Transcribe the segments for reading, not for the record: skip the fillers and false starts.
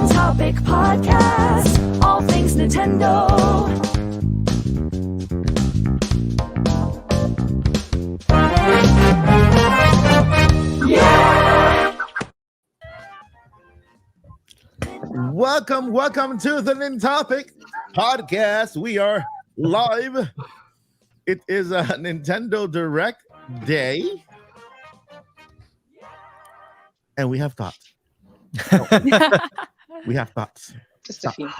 Topic Podcast, all things Nintendo. Yeah! Welcome to the Topic Podcast. We are live. It is a Nintendo Direct day, and we have thoughts. We have thoughts. Just a few.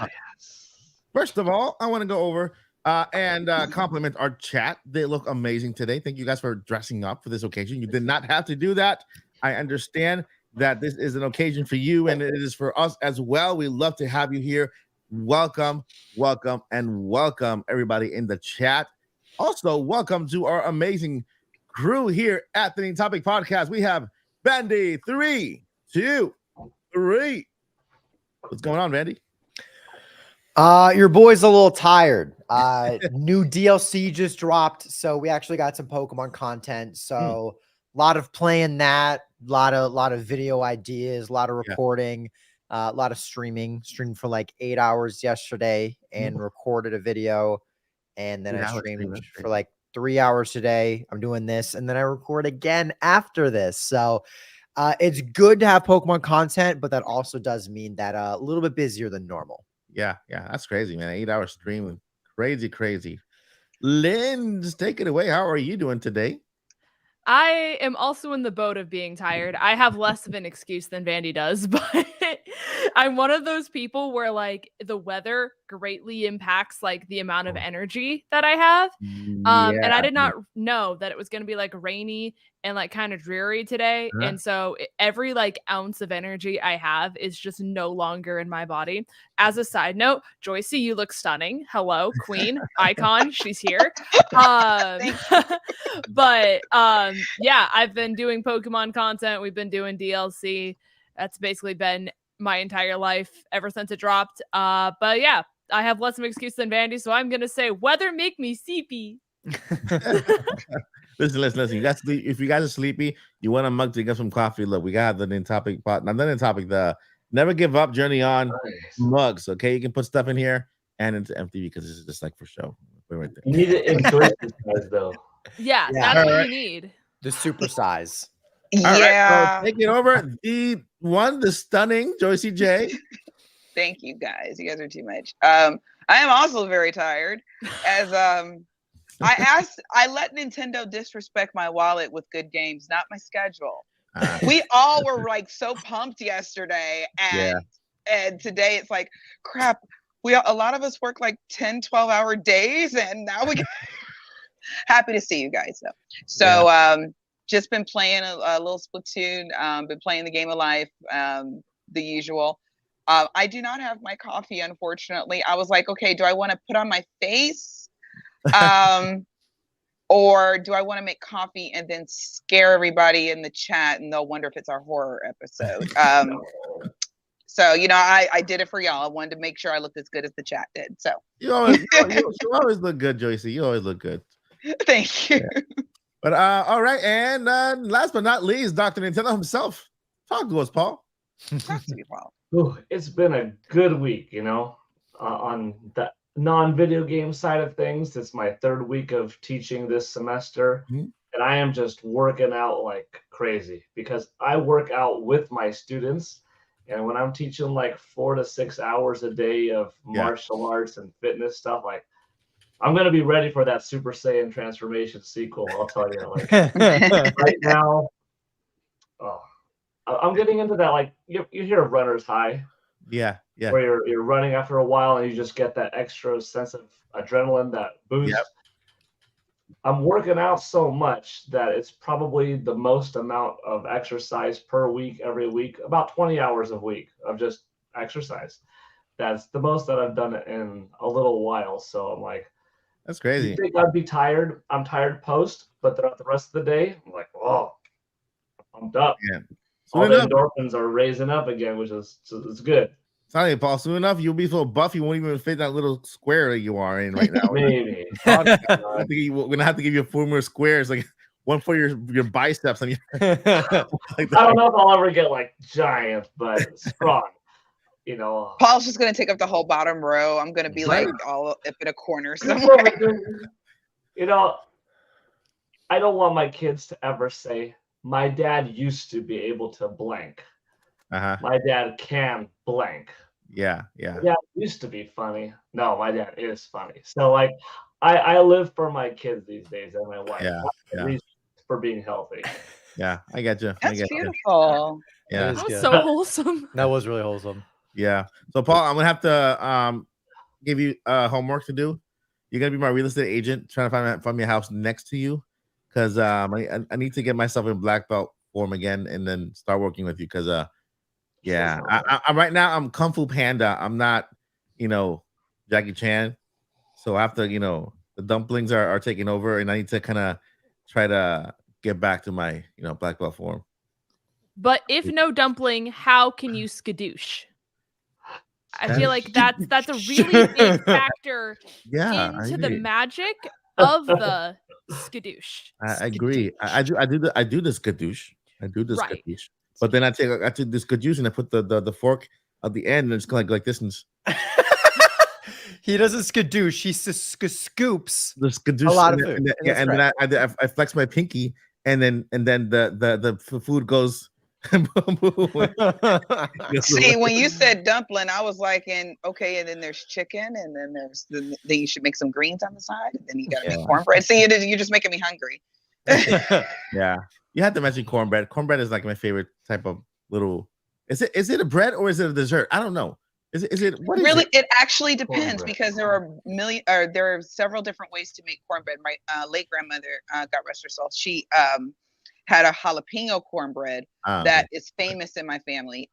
First of all, I want to go over and compliment our chat. They look amazing today. Thank you guys for dressing up for this occasion. You did not have to do that. I understand that this is an occasion for you, and it is for us as well. We love to have you here. Welcome, everybody in the chat. Also, welcome to our amazing crew here at the Topic Podcast. We have Bandy 3, 2, 3. What's going on, Randy? Your boy's a little tired. New DLC just dropped, so we actually got some Pokemon content. So a lot of playing that, a lot of video ideas, a lot of recording, a lot of streaming. Streamed for like 8 hours yesterday and recorded a video, and then I streamed for like 3 hours today. I'm doing this, and then I record again after this. So it's good to have Pokemon content, but that also does mean that a little bit busier than normal. Yeah, that's crazy, man. 8 hour streaming. Crazy. Lynn, just take it away. How are you doing today? I am also in the boat of being tired. I have less of an excuse than Vandy does, but I'm one of those people where like the weather greatly impacts like the amount of energy that I have. And I did not know that it was going to be like rainy and like kind of dreary today. And so every like ounce of energy I have is just no longer in my body. As a side note, Joycey, you look stunning. Hello, queen, icon. She's here. But yeah, I've been doing Pokemon content. We've been doing DLC. That's basically been my entire life ever since it dropped. But yeah, I have less of an excuse than Vandy, so I'm gonna say weather make me sleepy. Listen. You guys, if you guys are sleepy, you want a mug to get some coffee. Look, we got the topic pot. Not the topic. The never give up journey on mugs. Okay, you can put stuff in here and it's empty because this is just like for show. Right there. You need to enjoy this guys though. Yeah, that's what you need. The super size. Right, so taking over the stunning Joycey J. Thank you guys. You guys are too much. I am also very tired. As I let Nintendo disrespect my wallet with good games, not my schedule. We all were like so pumped yesterday, and today it's like crap. A lot of us work like 10, 12-hour days, and now we happy to see you guys though. So just been playing a little Splatoon, been playing the game of life, the usual. I do not have my coffee, unfortunately. I was like, okay, do I want to put on my face? Or do I want to make coffee and then scare everybody in the chat and they'll wonder if it's our horror episode? So, you know, I did it for y'all. I wanted to make sure I looked as good as the chat did. So you always look good, Joycey. You always look good. Thank you. Yeah. But all right, and last but not least, Dr. Nintendo himself. Talk to us, Paul. Talk to me, Paul. Ooh, it's been a good week, you know, on the non-video game side of things. It's my third week of teaching this semester, and I am just working out like crazy because I work out with my students. And when I'm teaching like 4 to 6 hours a day of martial arts and fitness stuff, like I'm going to be ready for that Super Saiyan transformation sequel. I'll tell you, like right now, I'm getting into that. Like you hear of runner's high. Yeah. Where you're running after a while and you just get that extra sense of adrenaline, that boost. Yep. I'm working out so much that it's probably the most amount of exercise per week, every week, about 20 hours a week of just exercise. That's the most that I've done it in a little while. So I'm like, that's crazy. You think I'd be tired? I'm tired post, but throughout the rest of the day, I'm like, oh, I'm done. Yeah. All the endorphins are raising up again, which is good. Sorry, Paul. Soon enough, you'll be so buff you won't even fit that little square that you are in right now. Maybe. We're gonna have to give you 4 more squares, like one for your biceps. And I don't know if I'll ever get like giant, but strong. You know, Paul's just gonna take up the whole bottom row. I'm gonna be like all up in a corner somewhere. You know, I don't want my kids to ever say, "My dad used to be able to blank." My dad can blank. Yeah. Yeah, used to be funny. No, my dad is funny. So like, I live for my kids these days and my wife. Yeah. For being healthy. Yeah, I got you. That's beautiful. Yeah, that was so wholesome. That was really wholesome. Yeah. So Paul, I'm gonna have to give you homework to do. You're gonna be my real estate agent, trying to find me a house next to you, because I need to get myself in black belt form again, and then start working with you. Because I'm right now I'm Kung Fu Panda. I'm not, Jackie Chan. So after the dumplings are taking over, and I need to kind of try to get back to my black belt form. But if no dumpling, how can you skadoosh? I feel like that's a really big factor into the magic of the skadoosh. I agree. I do the skadoosh. Skadoosh. But then I take this skadoosh and I put the fork at the end, and it's kind of like this. And he doesn't skadoosh. He scoops the skadoosh a lot of food. And then I flex my pinky, and then the food goes. See, when you said dumpling, I was like, and then there's chicken, and then then you should make some greens on the side, and then you gotta make cornbread. See, you're just making me hungry. Yeah, you had to mention cornbread. Cornbread is like my favorite type of little Is it a bread or is it a dessert? I don't know. Is it what is Really, it? it actually depends Cornbread. because there are several different ways to make cornbread. My late grandmother, God rest her soul, she had a jalapeno cornbread that is famous in my family.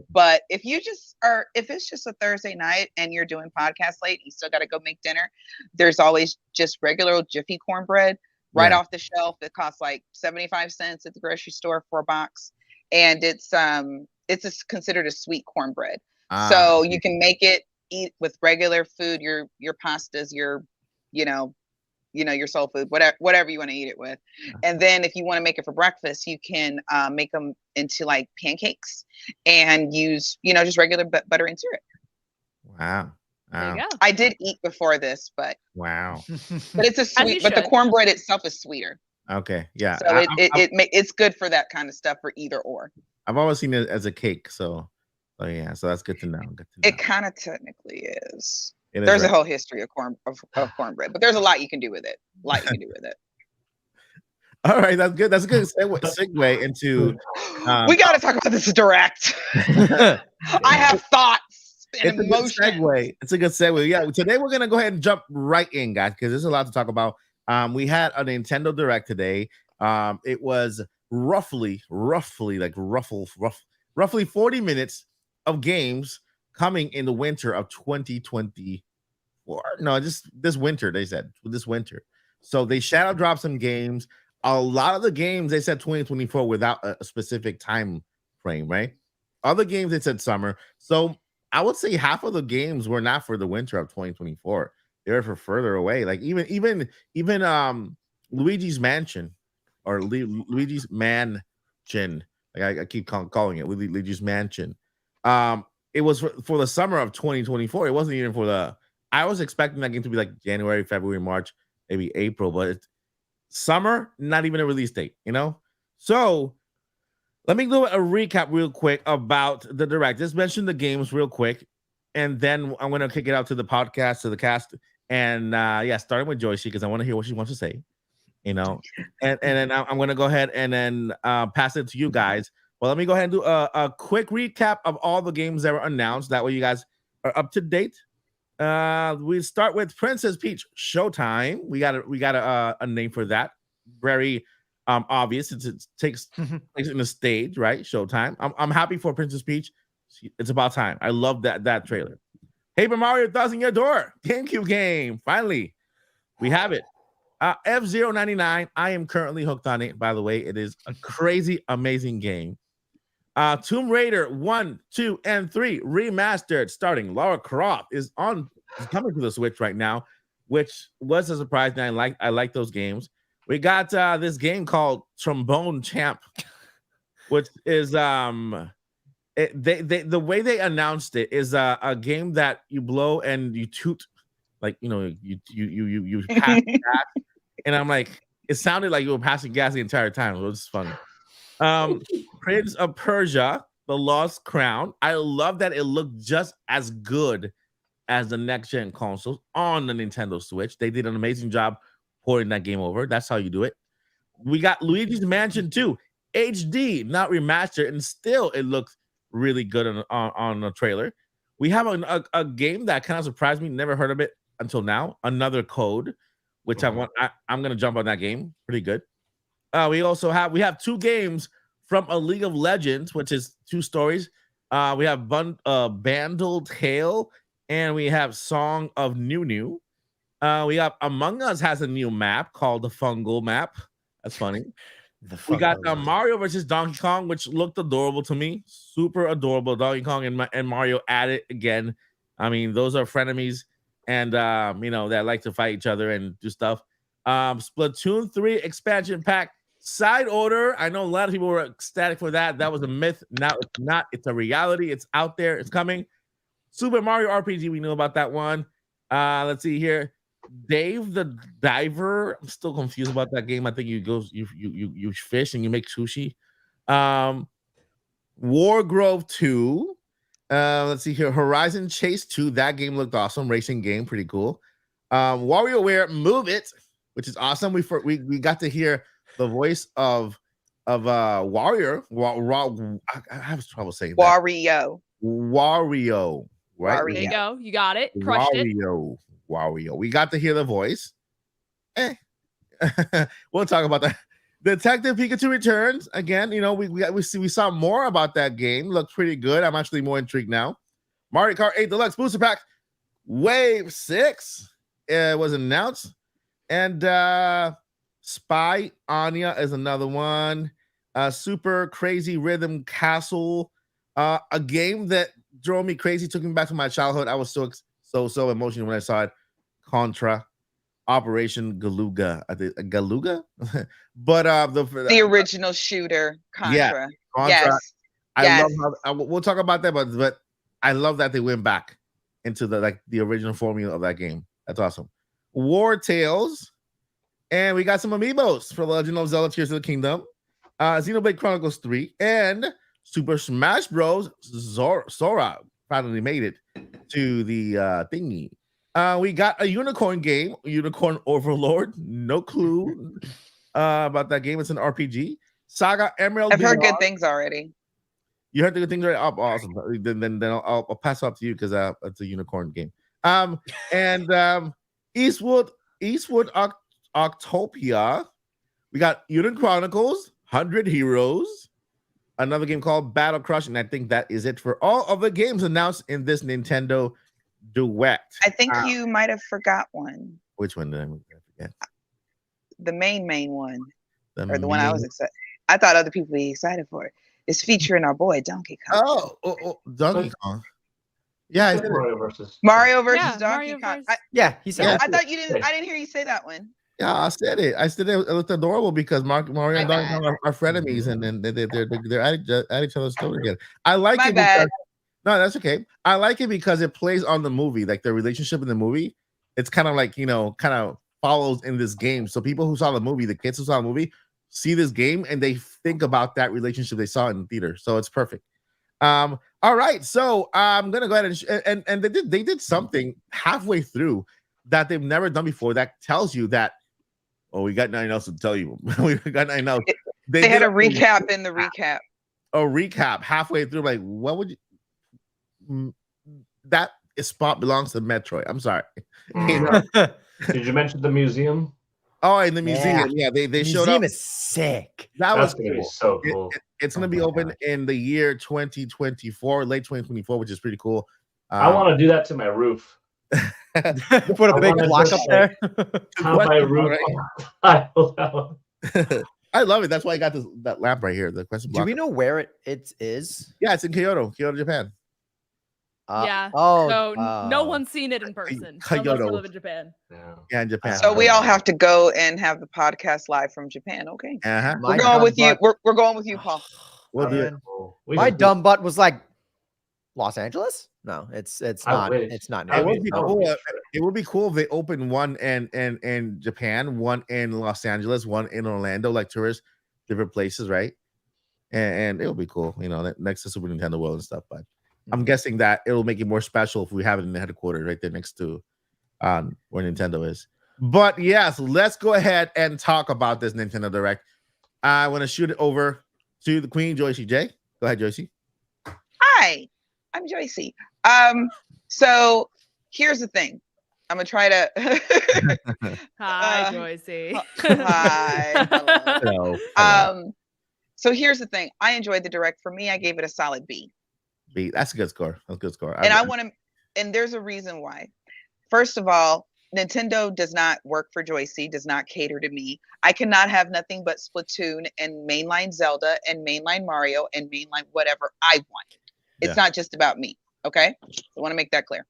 But if it's just a Thursday night and you're doing podcast late, you still got to go make dinner. There's always just regular old Jiffy cornbread right off the shelf. It costs like 75 cents at the grocery store for a box, and it's considered a sweet cornbread. So you can make it, eat with regular food, your pastas, your your soul food, whatever you want to eat it with. And then if you want to make it for breakfast, you can make them into like pancakes and use just regular butter and syrup. Wow. There you go. I did eat before this, but Wow. but it's a sweet. But the cornbread itself is sweeter. Okay. Yeah. So it's good for that kind of stuff for either or. I've always seen it as a cake, so yeah. So that's good to know. It kind of technically is. It is There's a right. whole history of cornbread, but there's a lot you can do with it. All right, that's good. That's a good segue into. We got to talk about this direct. I have thoughts and emotions. It's a good segue. Yeah, today we're gonna go ahead and jump right in, guys, because there's a lot to talk about. We had a Nintendo Direct today. It was roughly 40 minutes of games coming in the winter of 2024. No, just this winter, they said this winter. So they shadow dropped some games. A lot of the games they said 2024 without a specific time frame, right? Other games they said summer. So I would say half of the games were not for the winter of 2024. They were for further away. Like even Luigi's Mansion or Luigi's Mansion. Like I keep calling it Luigi's Mansion. It was for the summer of 2024. It wasn't even for the. I was expecting that game to be like January, February, March, maybe April, but it's summer, not even a release date, So let me do a recap real quick about the Direct. Just mention the games real quick, and then I'm going to kick it out to the podcast, to the cast, and starting with Joycey because I want to hear what she wants to say, and then I'm going to go ahead and then pass it to you guys. Well, let me go ahead and do a quick recap of all the games that were announced. That way you guys are up to date. We start with Princess Peach Showtime. We got a name for that. Very obvious. It takes place in the stage, right? Showtime. I'm happy for Princess Peach. It's about time. I love that trailer. Paper Mario Thousand Year Door GameCube game. Finally, we have it. F099. I am currently hooked on it. By the way, it is a crazy, amazing game. Tomb Raider 1, 2, and 3 remastered, starting Lara Croft is coming to the Switch right now, which was a surprise. And I like those games. We got this game called Trombone Champ, which is the way they announced it is a game that you blow and you toot, like you pass gas, and I'm like, it sounded like you were passing gas the entire time. It was funny. Prince of Persia, The Lost Crown. I love that it looked just as good as the next-gen consoles on the Nintendo Switch. They did an amazing job porting that game over. That's how you do it. We got Luigi's Mansion 2, HD, not remastered, and still it looks really good on the trailer. We have a game that kind of surprised me. Never heard of it until now. Another Code, which I'm going to jump on that game. Pretty good. We have two games from a League of Legends, which is two stories. We have Bandle Tale, and we have Song of New. We have Among Us has a new map called the Fungal Map. That's funny. We got Mario versus Donkey Kong, which looked adorable to me. Super adorable. Donkey Kong and Mario at it again. I mean, those are frenemies, and that like to fight each other and do stuff. Splatoon 3 expansion pack. Side Order. I know a lot of people were ecstatic for that. That was a myth. Now it's not. It's a reality. It's out there. It's coming. Super Mario RPG. We know about that one. Let's see here. Dave the Diver. I'm still confused about that game. I think you fish and you make sushi. Wargrove 2. Let's see here. Horizon Chase 2. That game looked awesome. Racing game. Pretty cool. WarioWare Move It, which is awesome. We got to hear the voice of of Warrior. I have trouble saying that. Wario. Wario, right? Wario. There you go. You got it. Crushed it. Wario. We got to hear the voice. We'll talk about that. Detective Pikachu Returns again. You know, we saw more about that game. Looked pretty good. I'm actually more intrigued now. Mario Kart 8 Deluxe Booster Pack Wave 6 was announced, and Spy Anya is another one. Super Crazy Rhythm Castle, a game that drove me crazy, took me back to my childhood. I was so emotional when I saw it. Contra. Operation Galuga, Galuga, but the original shooter, Contra. Yeah, Contra. I love how we'll talk about that, but I love that they went back into the original formula of that game. That's awesome. War Tales, and we got some amiibos for Legend of Zelda: Tears of the Kingdom, Xenoblade Chronicles 3, and Super Smash Bros. Sora finally made it to the thingy. We got a unicorn game, Unicorn Overlord. No clue about that game. It's an RPG. Saga Emerald. I've heard good things already. You heard the good things already? Oh, awesome. Then I'll pass it up to you because it's a unicorn game. And Eastwood Octopia. We got Unicorn Chronicles, 100 Heroes, another game called Battle Crush, and I think that is it for all of the games announced in this Nintendo Duet. I think you might have forgot one. Which one did I forget? The main one, or the one I was excited. I thought other people would be excited for it. It's featuring our boy Donkey Kong. Oh, Donkey Kong. Yeah, Mario versus Donkey Kong. He said. I thought you didn't. I didn't hear you say that one. Yeah, I said it. It looked adorable because Mario and Donkey Kong are frenemies, and then they're at each other's throat again. I like it. Because, no, that's okay. I like it because it plays on the movie, like the relationship in the movie. It's kind of like, kind of follows in this game. So people who saw the movie, the kids who saw the movie, see this game and they think about that relationship they saw in the theater. So it's perfect. All right, so I'm gonna go ahead and they did something halfway through that they've never done before that tells you that we got nothing else to tell you. We got nothing else. They had a recap in the recap. A recap halfway through, like what would you? That spot belongs to Metroid. I'm sorry. Did you mention the museum? Oh, in the museum. Yeah, they showed up. Museum is sick. That's gonna be so cool. It's gonna be open in the year 2024, late 2024, which is pretty cool. I want to do that to my roof. Put a big block up there. My roof. I love it. That's why I got that lamp right here. The question block. Do we know where it is? Yeah, it's in Kyoto, Japan. So no one's seen it in person. Kyoto. Live in Japan. Yeah, in Japan. So we all have to go and have the podcast live from Japan. Okay. We're going with you. We're going with you, Paul. We'll do it. My dumb butt was like, Los Angeles? No, it's not. It's not. It would be cool. It would be cool if they opened one in Japan, one in Los Angeles, one in Orlando, like tourists, different places, right? And it would be cool, next to Super Nintendo World and stuff. But I'm guessing that it'll make it more special if we have it in the headquarters right there next to where Nintendo is. But yes, let's go ahead and talk about this Nintendo Direct. I want to shoot it over to the Queen, Joycey J. Go ahead, Joycey. Hi, I'm Joycey. So here's the thing. I'm gonna try to. Hi, Joycey. Hi. Hello. So here's the thing. I enjoyed the Direct. For me, I gave it a solid B. That's a good score. That's a good score. And I want to, and there's a reason why. First of all, Nintendo does not work for Joycey, does not cater to me. I cannot have nothing but Splatoon and mainline Zelda and mainline Mario and mainline whatever I want. It's not just about me. Okay. I want to make that clear.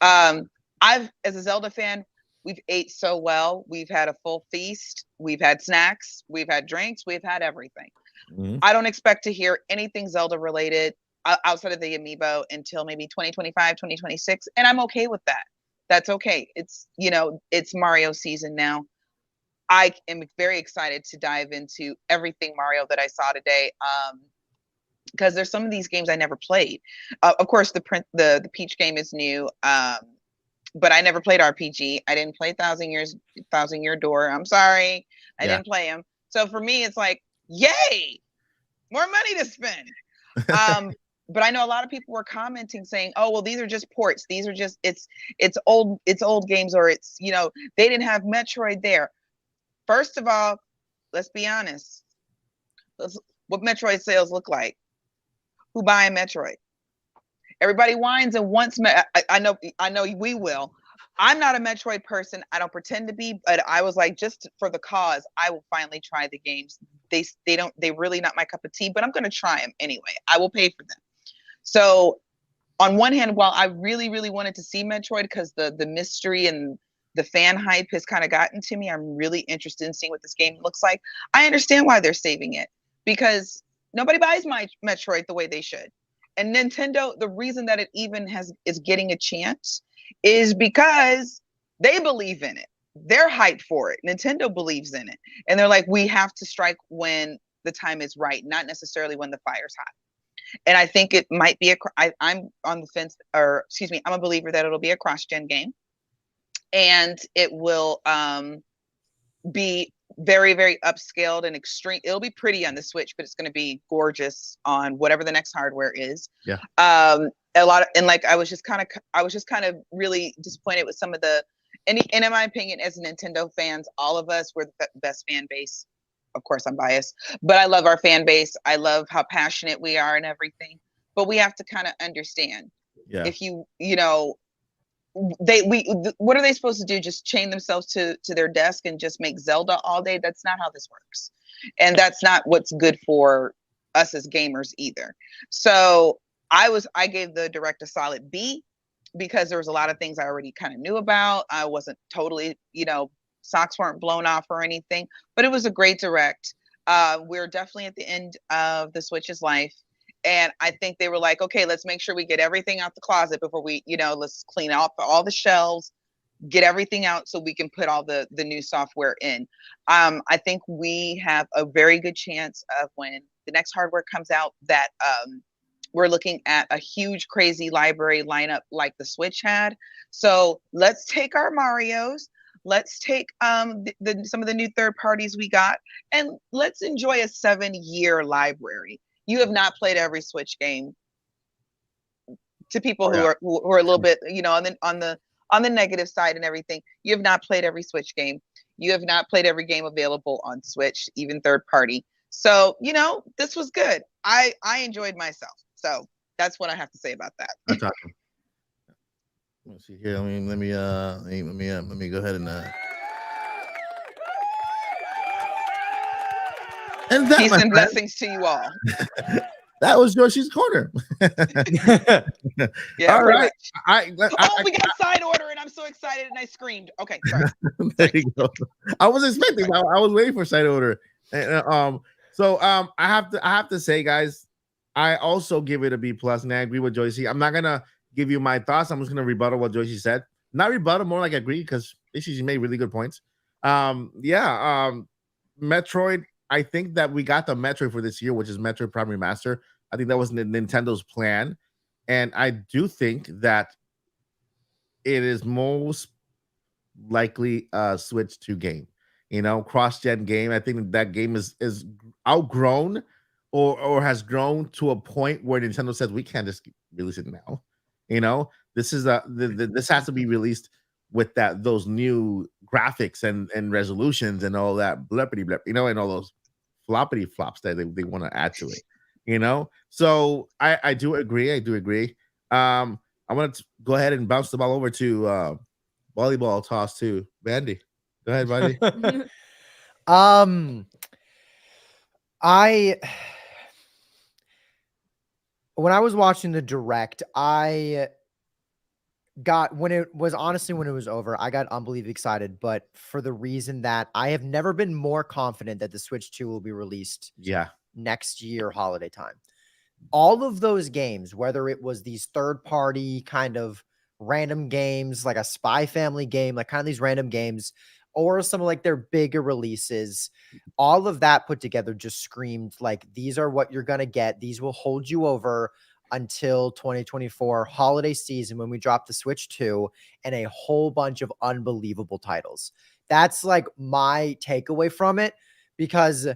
As a Zelda fan, we've ate so well. We've had a full feast. We've had snacks. We've had drinks. We've had everything. Mm-hmm. I don't expect to hear anything Zelda related outside of the amiibo until maybe 2025, 2026. And I'm okay with that. That's okay. It's, it's Mario season now. I am very excited to dive into everything Mario that I saw today. Because there's some of these games I never played. Of course, the Peach game is new. But I never played RPG. I didn't play Thousand Year Door. I'm sorry. I didn't play him. So for me, it's like, Yay! More money to spend. But I know a lot of people were commenting saying, "Oh, well, these are just ports. These are just it's old games, or it's they didn't have Metroid there." First of all, let's be honest. What Metroid sales look like? Who buying Metroid? Everybody whines and wants. I know we will. I'm not a Metroid person. I don't pretend to be, but I was like, just for the cause, I will finally try the games. They really not my cup of tea, but I'm going to try them anyway. I will pay for them. So on one hand, while I really, really wanted to see Metroid because the mystery and the fan hype has kind of gotten to me, I'm really interested in seeing what this game looks like. I understand why they're saving it, because nobody buys my Metroid the way they should. And Nintendo, the reason that it even is getting a chance is because they believe in it. They're hyped for it. Nintendo believes in it. And they're like, we have to strike when the time is right, not necessarily when the fire's hot. And I think it might be I'm on the fence, or excuse me, I'm a believer that it'll be a cross-gen game. And it will be very, very upscaled and extreme. It'll be pretty on the Switch, but it's going to be gorgeous on whatever the next hardware is. Yeah. A lot of, and like I was just kind of really disappointed with some of the, and in my opinion, as Nintendo fans, all of us, we're the best fan base. Of course, I'm biased, but I love our fan base. I love how passionate we are and everything. But we have to kind of understand, if what are they supposed to do? Just chain themselves to their desk and just make Zelda all day? That's not how this works, and that's not what's good for us as gamers either. So I gave the direct a solid B, because there was a lot of things I already kind of knew about. I wasn't totally, socks weren't blown off or anything, but it was a great direct. We're definitely at the end of the Switch's life. And I think they were like, okay, let's make sure we get everything out the closet before we, let's clean out all the shelves, get everything out so we can put all the new software in. I think we have a very good chance of, when the next hardware comes out, that we're looking at a huge, crazy library lineup like the Switch had. So let's take our Marios, let's take some of the new third parties we got, and let's enjoy a 7-year library. You have not played every Switch game. To people who are a little bit, on the negative side and everything, you have not played every Switch game. You have not played every game available on Switch, even third party. So, this was good. I enjoyed myself. So that's what I have to say about that. That's awesome. Let's see here. Let me go ahead and that, peace and blessings to you all. That was Yoshi's Corner. Yeah. All right. We got side order, and I'm so excited, and I screamed. Okay, sorry. There you go. I was expecting. I was waiting for side order. And, so I have to say, guys, I also give it a B+, and I agree with Joycey. I'm not gonna give you my thoughts. I'm just gonna rebuttal what Joycey said. Not rebuttal, more like agree, because she made really good points. Metroid. I think that we got the Metroid for this year, which is Metroid Prime Remaster. I think that was Nintendo's plan, and I do think that it is most likely a Switch 2 game. Cross-gen game. I think that game is outgrown or has grown to a point where Nintendo says we can't just release it now. This is this has to be released with those new graphics and resolutions and all that bleppity blep, and all those floppity flops that they want to add to it. So I do agree. I want to go ahead and bounce the ball over to volleyball toss to Bandy. Go ahead, Bandy. When I was watching the direct, when it was over, I got unbelievably excited, but for the reason that I have never been more confident that the Switch 2 will be released next year, holiday time. All of those games, whether it was these third-party kind of random games, like a Spy Family game, like kind of these random games, or some of like their bigger releases, all of that put together just screamed like, these are what you're going to get. These will hold you over until 2024 holiday season, when we drop the Switch 2 and a whole bunch of unbelievable titles. That's like my takeaway from it, because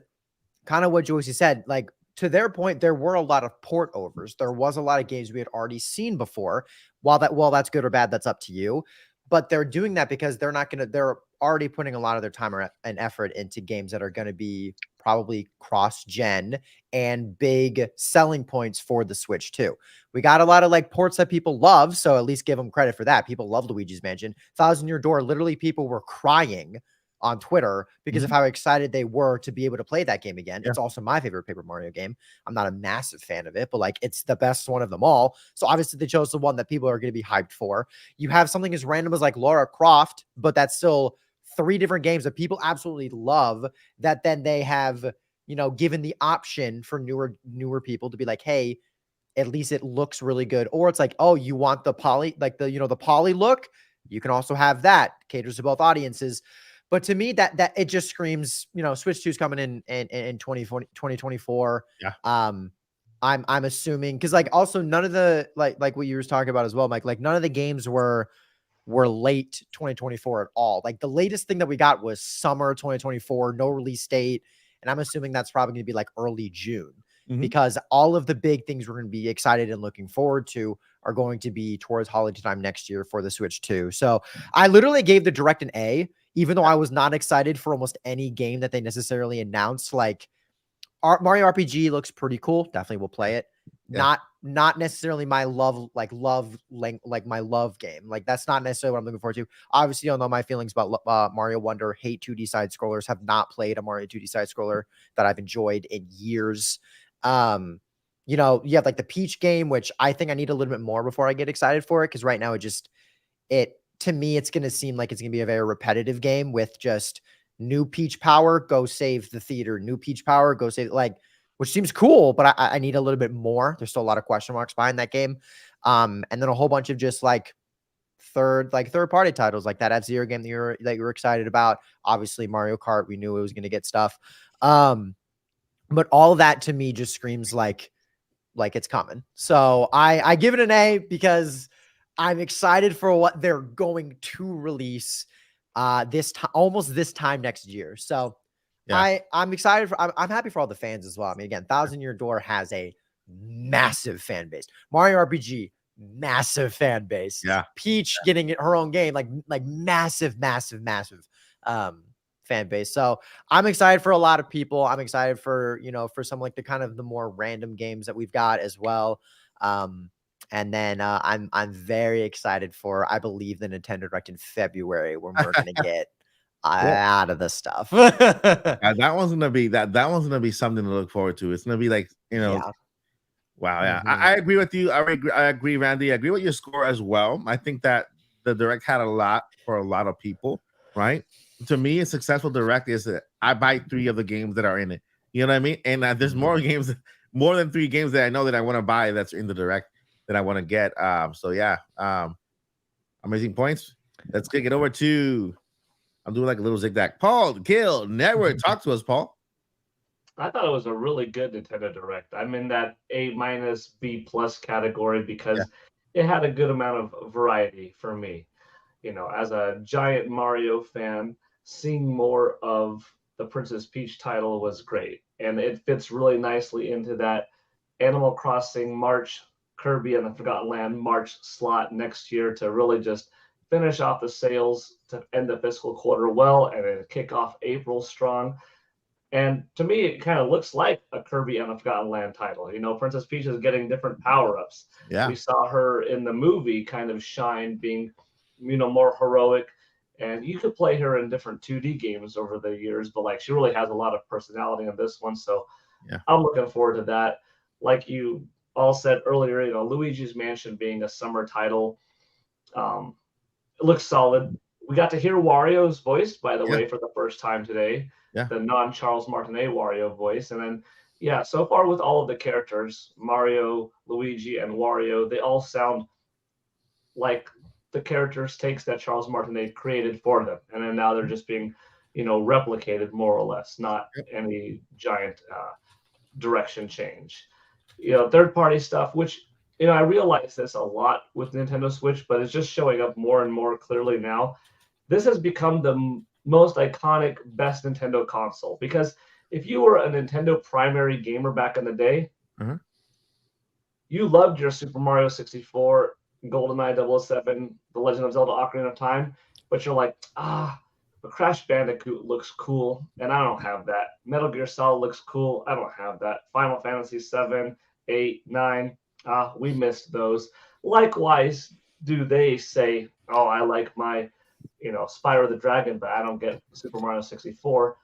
kind of what Joycey said, like to their point, there were a lot of port overs. There was a lot of games we had already seen before. While that's good or bad, that's up to you. But they're doing that because they're already putting a lot of their time and effort into games that are going to be probably cross-gen and big selling points for the Switch too. We got a lot of like ports that people love, so at least give them credit for that. People love Luigi's Mansion. Thousand Year Door, literally people were crying on Twitter because of how excited they were to be able to play that game again. It's also my favorite Paper Mario game. I'm not a massive fan of it, but like it's the best one of them all. So obviously they chose the one that people are going to be hyped for. You have something as random as like Lara Croft, but that's still 3 different games that people absolutely love, that then they have, given the option for newer people to be like, hey, at least it looks really good. Or it's like, oh, you want the poly, like the poly look? You can also have that. Caters to both audiences. But to me, that it just screams, Switch 2 is coming in 2024. Yeah. I'm assuming, because like also none of the like what you were talking about as well, Mike. Like none of the games were late 2024 at all. Like the latest thing that we got was summer 2024, no release date, and I'm assuming that's probably going to be like early June. Because all of the big things we're going to be excited and looking forward to are going to be towards holiday time next year for the Switch 2. So I literally gave the Direct an A, even though I was not excited for almost any game that they necessarily announced. Like Mario RPG looks pretty cool. Definitely will play it. Yeah. Not necessarily my love game. Like that's not necessarily what I'm looking forward to. Obviously, you'll know my feelings about Mario Wonder. Hate 2D side scrollers. Have not played a Mario 2D side scroller that I've enjoyed in years. You have like the Peach game, which I think I need a little bit more before I get excited for it. Cause right now to me, it's going to seem like it's going to be a very repetitive game with just new Peach power, go save the theater, new Peach power, go save, which seems cool, but I need a little bit more. There's still a lot of question marks behind that game. And then a whole bunch of just third party titles, like that F-Zero game that you were excited about. Obviously Mario Kart, we knew it was going to get stuff. But all of that to me just screams like it's coming. So I give it an A because I'm excited for what they're going to release almost this time next year. So yeah. I'm excited I'm happy for all the fans as well. I mean, again, Thousand Year Door has a massive fan base. Mario RPG, massive fan base. Yeah. Peach getting her own game, like massive fan base. So I'm excited for a lot of people. I'm excited for, for some like the kind of the more random games that we've got as well. And then I'm very excited for, I believe, the Nintendo Direct in February when we're gonna get out of the stuff. That one's gonna be something to look forward to. It's gonna be like, wow, yeah. I agree with you. I agree, Randy. I agree with your score as well. I think that the Direct had a lot for a lot of people, right? To me, a successful Direct is that I buy 3 of the games that are in it. You know what I mean? And there's more than 3 games that I know that I want to buy that's in the Direct that I want to get. So yeah, amazing points. Let's kick it over to, I'm doing like a little zigzag. Paul, Kill, Network, talk to us, Paul. I thought it was a really good Nintendo Direct. I'm in that A-, B+ category because it had a good amount of variety for me. As a giant Mario fan, seeing more of the Princess Peach title was great. And it fits really nicely into that Animal Crossing March, Kirby and the Forgotten Land March slot next year to really just finish off the sales to end the fiscal quarter well and then kick off April strong. And to me, it kind of looks like a Kirby and the Forgotten Land title. Princess Peach is getting different power-ups. Yeah. We saw her in the movie kind of shine, being, more heroic. And you could play her in different 2D games over the years, but she really has a lot of personality in this one. So yeah, I'm looking forward to that. Like you all said earlier, Luigi's Mansion being a summer title, it looks solid. We got to hear Wario's voice, by the way, for the first time today. Yeah. The non-Charles Martinet Wario voice. And then, so far with all of the characters, Mario, Luigi, and Wario, they all sound like the characters takes that Charles Martinet created for them. And then now they're just being, replicated more or less, not any giant direction change. Third-party stuff, which, I realize this a lot with Nintendo Switch, but it's just showing up more and more clearly now. This has become the most iconic, best Nintendo console because if you were a Nintendo primary gamer back in the day, Uh-huh. you loved your Super Mario 64, GoldenEye 007, The Legend of Zelda Ocarina of Time, but you're like, but Crash Bandicoot looks cool, and I don't have that. Metal Gear Solid looks cool, I don't have that. Final Fantasy 7, 8, 9, we missed those. Likewise, do they say, oh, I like my, Spyro the Dragon, but I don't get Super Mario 64.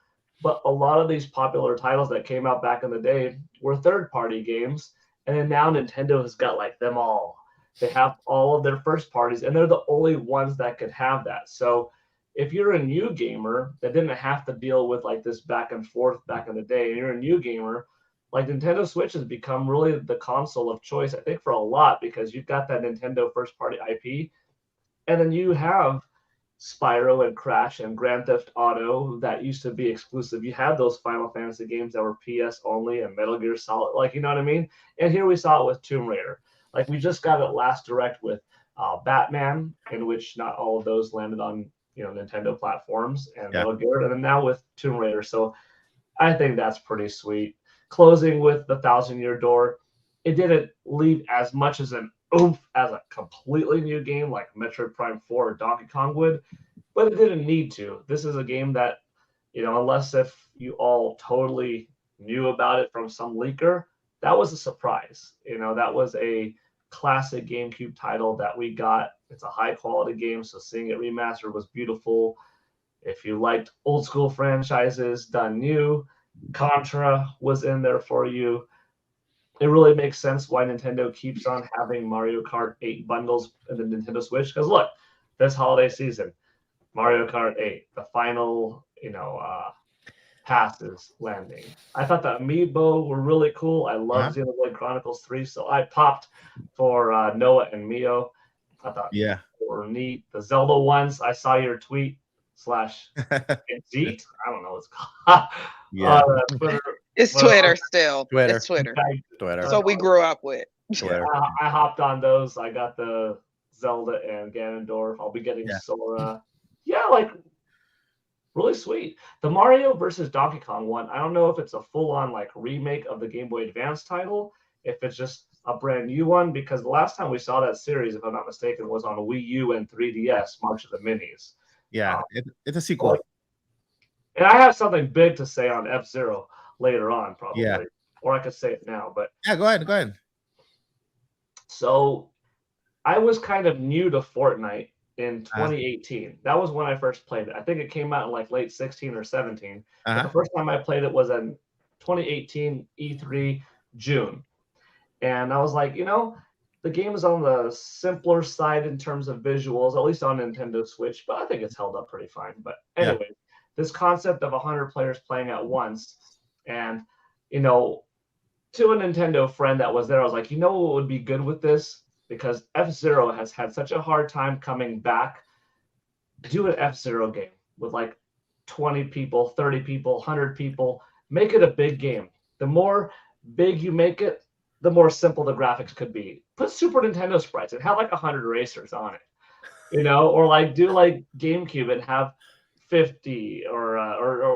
But a lot of these popular titles that came out back in the day were third-party games, and then now Nintendo has got like them all. They have all of their first parties, and they're the only ones that could have that. So if you're a new gamer that didn't have to deal with like this back and forth back in the day, and you're a new gamer, like Nintendo Switch has become really the console of choice, I think, for a lot, because you've got that Nintendo first-party IP, and then you have Spyro and Crash and Grand Theft Auto that used to be exclusive. You had those Final Fantasy games that were PS only and Metal Gear Solid, like, you know what I mean? And here we saw it with Tomb Raider. Like, we just got it last direct with Batman, in which not all of those landed on, Nintendo platforms, and Metal Gear, and then now with Tomb Raider. So I think that's pretty sweet. Closing with the 1,000-Year Door, it didn't leave as much as an oomph as a completely new game like Metroid Prime 4 or Donkey Kong would, but it didn't need to. This is a game that, unless if you all totally knew about it from some leaker, that was a surprise. That was a classic GameCube title that we got. It's a high quality game, so seeing it remastered was beautiful. If you liked old school franchises done new, Contra was in there for you. It really makes sense why Nintendo keeps on having Mario Kart 8 bundles in the Nintendo Switch. Because look, this holiday season, Mario Kart 8, the final, passes landing. I thought the amiibo were really cool. I love Xenoblade Chronicles 3, so I popped for Noah and Mio. I thought they were neat. The Zelda ones, I saw your tweet / Jeet. I don't know what's called. Twitter. It's Twitter still. It's Twitter. Twitter. So we grew up with. Twitter. I hopped on those. I got the Zelda and Ganondorf. I'll be getting Sora. Yeah, like really sweet. The Mario versus Donkey Kong one, I don't know if it's a full-on like remake of the Game Boy Advance title, if it's just a brand new one, because the last time we saw that series, if I'm not mistaken, was on Wii U and 3DS, March of the Minis. Yeah, it's a sequel. And I have something big to say on F-Zero later on, probably. Yeah. Or I could say it now, but yeah, go ahead. So I was kind of new to Fortnite in 2018. That was when I first played it. I think it came out in like late 16 or 17. The first time I played it was in 2018 E3 June. And I was like, the game is on the simpler side in terms of visuals, at least on Nintendo Switch, but I think it's held up pretty fine. But anyway, this concept of 100 players playing at once, and, to a Nintendo friend that was there, I was like, what would be good with this? Because F-Zero has had such a hard time coming back. Do an F-Zero game with like 20 people, 30 people, 100 people. Make it a big game. The more big you make it, the more simple the graphics could be. Put Super Nintendo sprites and have like 100 racers on it, or like do like GameCube and have 50 or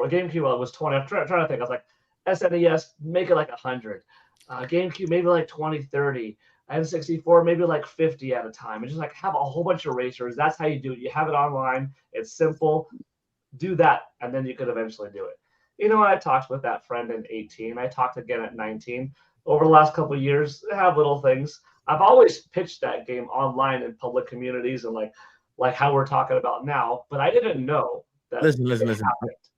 GameCube was 20. I'm trying to think. I was like, SNES, make it like 100. GameCube, maybe like 20, 30. N64, maybe like 50 at a time. And just like have a whole bunch of racers. That's how you do it. You have it online. It's simple. Do that, and then you could eventually do it. I talked with that friend in 18. I talked again at 19. Over the last couple of years, I have little things. I've always pitched that game online in public communities and like how we're talking about now, but I didn't know that. Listen.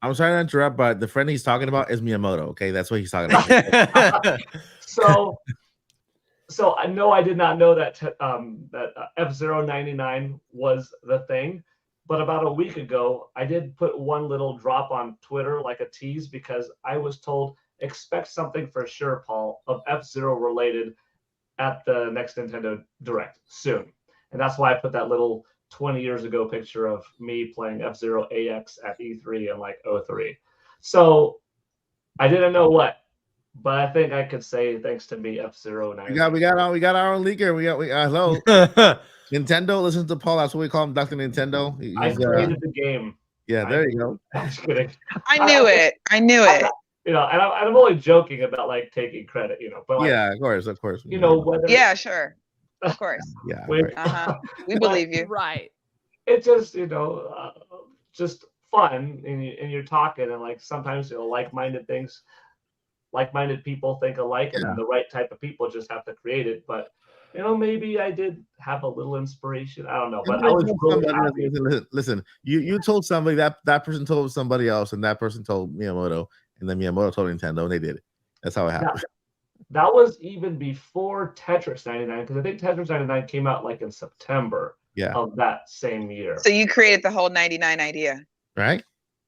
I'm sorry to interrupt, but the friend he's talking about is Miyamoto. Okay, that's what he's talking about. So I know I did not know that F-Zero 99 was the thing, but about a week ago, I did put one little drop on Twitter, like a tease, because I was told, expect something for sure, Paul, of F-Zero related at the next Nintendo Direct soon. And that's why I put that little 20 years ago picture of me playing F-Zero AX at E3 in like 03. So I didn't know what, but I think I could say thanks to me, F-Zero 9. We got our own leaker. Hello. Nintendo listens to Paul. That's what we call him, Dr. Nintendo. I created the game. Yeah, there you go. I'm just kidding. I knew it. and I'm only joking about like taking credit, but like, Yeah, of course. whether Yeah, sure. Of course. Yeah, we, right. We believe you. Right. it's just just fun, and you're talking, and like sometimes like-minded people think alike, and Yeah. then the right type of people just have to create it. But maybe I did have a little inspiration. I don't know, but I was really happy. Listen, you told somebody that person told somebody else, and that person told Miyamoto, and then Miyamoto told Nintendo, and they did it. That's how it happened. That was even before Tetris 99, because I think Tetris 99 came out like in September of that same year. So you created the whole 99 idea, right?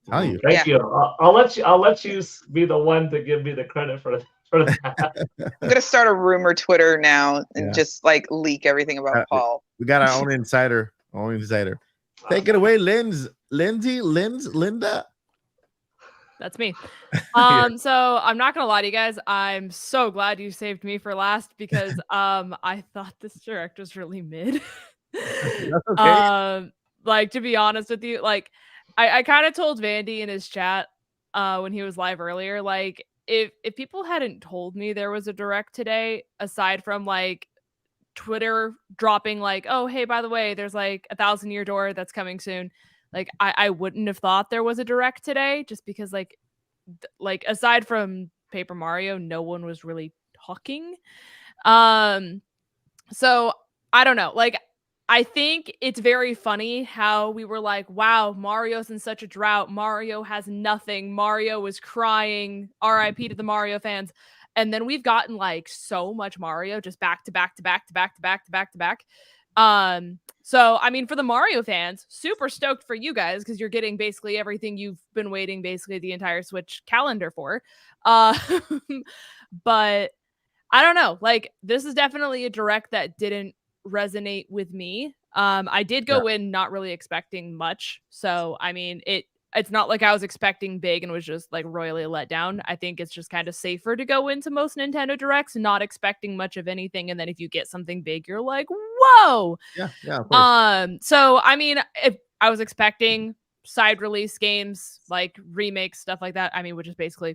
Tell you. Thank you. I'll let you be the one to give me the credit for that. I'm gonna start a rumor Twitter now and just like leak everything about Paul. We got our own insider. Take it away, Linda. That's me. So I'm not gonna lie to you guys. I'm so glad you saved me for last because I thought this direct was really mid. That's okay. Like to be honest with you, like I kind of told Vandy in his chat when he was live earlier, like if people hadn't told me there was a direct today, aside from like Twitter dropping like, oh hey, by the way, there's like a 1,000-year door that's coming soon. Like I wouldn't have thought there was a direct today, just because like aside from Paper Mario, no one was really talking. So I don't know. Like I think it's very funny how we were like, wow, Mario's in such a drought. Mario has nothing. Mario is crying. RIP to the Mario fans. And then we've gotten like so much Mario just back to back to back to back to back to back to back. So I mean, for the Mario fans, super stoked for you guys because you're getting basically everything you've been waiting basically the entire Switch calendar for. But I don't know. Like this is definitely a direct that didn't resonate with me. I did go in not really expecting much. So I mean, it's not like I was expecting big and was just like royally let down. I think it's just kind of safer to go into most Nintendo Directs not expecting much of anything, and then if you get something big, you're like, whoa. Yeah, of course. So I mean, if I was expecting side release games like remakes, stuff like that, I mean, which is basically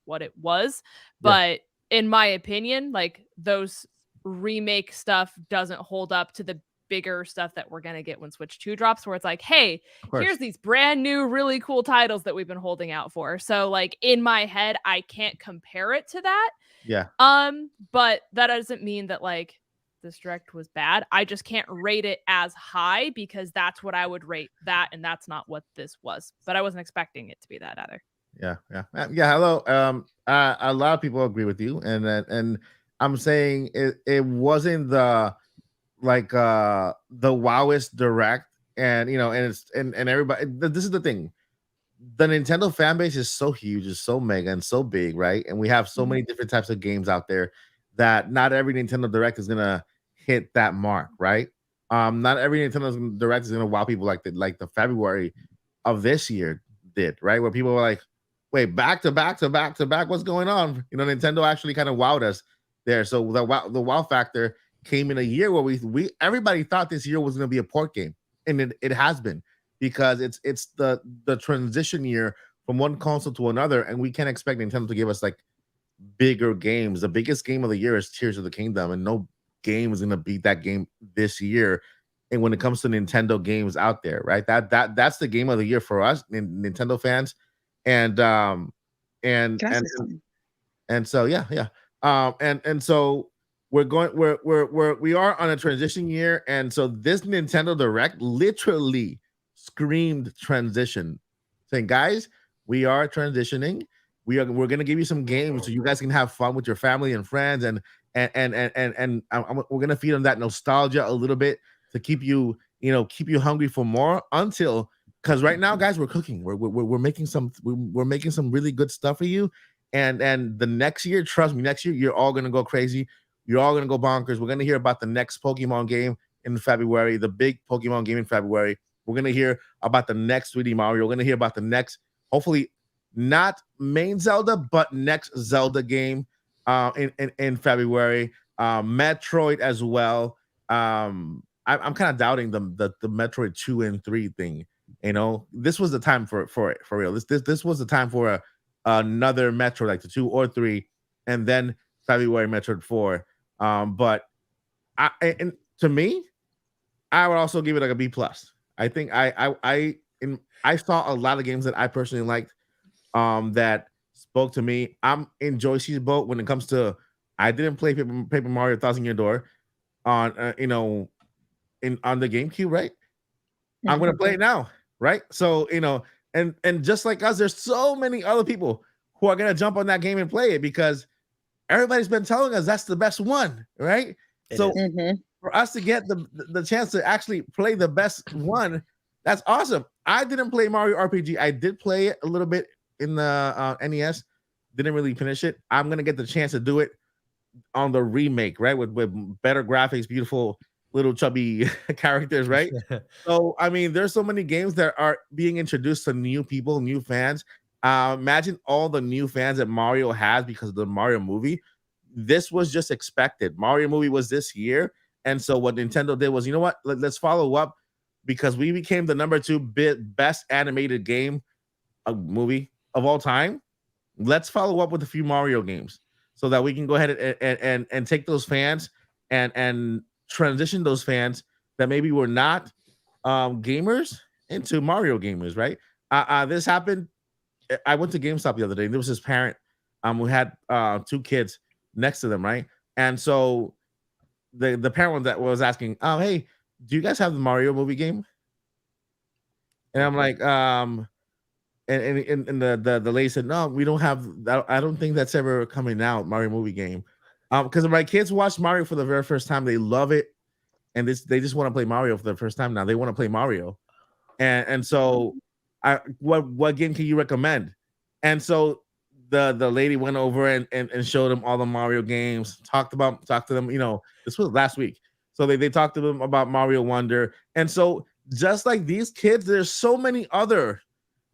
what it was. But in my opinion, like those remake stuff doesn't hold up to the bigger stuff that we're gonna get when Switch 2 drops, where it's like, hey, here's these brand new really cool titles that we've been holding out for. So like in my head, I can't compare it to that. But that doesn't mean that like this direct was bad. I just can't rate it as high because that's what I would rate that, and that's not what this was. But I wasn't expecting it to be that either. Hello. A lot of people agree with you, and I'm saying it wasn't the wowest direct, and and everybody. This is the thing. The Nintendo fan base is so huge, is so mega, and so big, right? And we have so many different types of games out there that not every Nintendo Direct is gonna hit that mark, right? Not every Nintendo Direct is gonna wow people like the February of this year did, right? Where people were like, wait, back to back to back to back, what's going on? Nintendo actually kind of wowed us there. So the wow factor came in a year where we everybody thought this year was going to be a port game, and it has been, because it's the transition year from one console to another, and we can't expect Nintendo to give us like bigger games. The biggest game of the year is Tears of the Kingdom, and no game is going to beat that game this year. And when it comes to Nintendo games out there, right, that's the game of the year for us, Nintendo fans, and so we are on a transition year, and so this Nintendo Direct literally screamed transition, saying, guys, we are transitioning. We're gonna give you some games so you guys can have fun with your family and friends, and we're gonna feed on that nostalgia a little bit to keep you hungry for more, because right now, guys, we're cooking. We're making some really good stuff for you. And the next year, trust me, next year you're all gonna go crazy. You're all gonna go bonkers. We're gonna hear about the next Pokemon game in February, the big Pokemon game in February. We're gonna hear about the next 3D Mario. We're gonna hear about the next, hopefully not main Zelda, but next Zelda game in February. Metroid as well. I'm kind of doubting the Metroid 2 and 3 thing. This was the time for it, for real. This was the time for another Metroid, like the 2 or 3, and then February Metroid 4. But and to me, I would also give it like a B+. I think I saw a lot of games that I personally liked that spoke to me. I'm in Joyce's boat when it comes to I didn't play Paper Mario Thousand Year Door on on the GameCube, right? I'm gonna play it now, right? So and just like us, there's so many other people who are gonna jump on that game and play it because everybody's been telling us that's the best one, right? So for us to get the chance to actually play the best one, that's awesome. I didn't play Mario RPG. I did play it a little bit in the NES. Didn't really finish it. I'm gonna get the chance to do it on the remake, right? With better graphics, beautiful little chubby characters, right? So I mean, there's so many games that are being introduced to new people, new fans. Imagine all the new fans that Mario has because of the Mario movie. This was just expected. Mario movie was this year, and so what Nintendo did was, you know what? Let's follow up because we became the number 2 best animated game movie of all time. Let's follow up with a few Mario games so that we can go ahead and take those fans and transition those fans that maybe were not gamers into Mario gamers, right? This happened. I went to GameStop the other day, and there was this parent who had 2 kids next to them, right? And so the parent that was asking, hey, do you guys have the Mario movie game? And I'm like, and the lady said, no, we don't have that. I don't think that's ever coming out, Mario movie game. Because my kids watched Mario for the very first time. They love it. And they just want to play Mario for the first time now. They want to play Mario. And so what game can you recommend? And so the lady went over and showed them all the Mario games, talked to them, this was last week. So they talked to them about Mario Wonder. And so just like these kids, there's so many other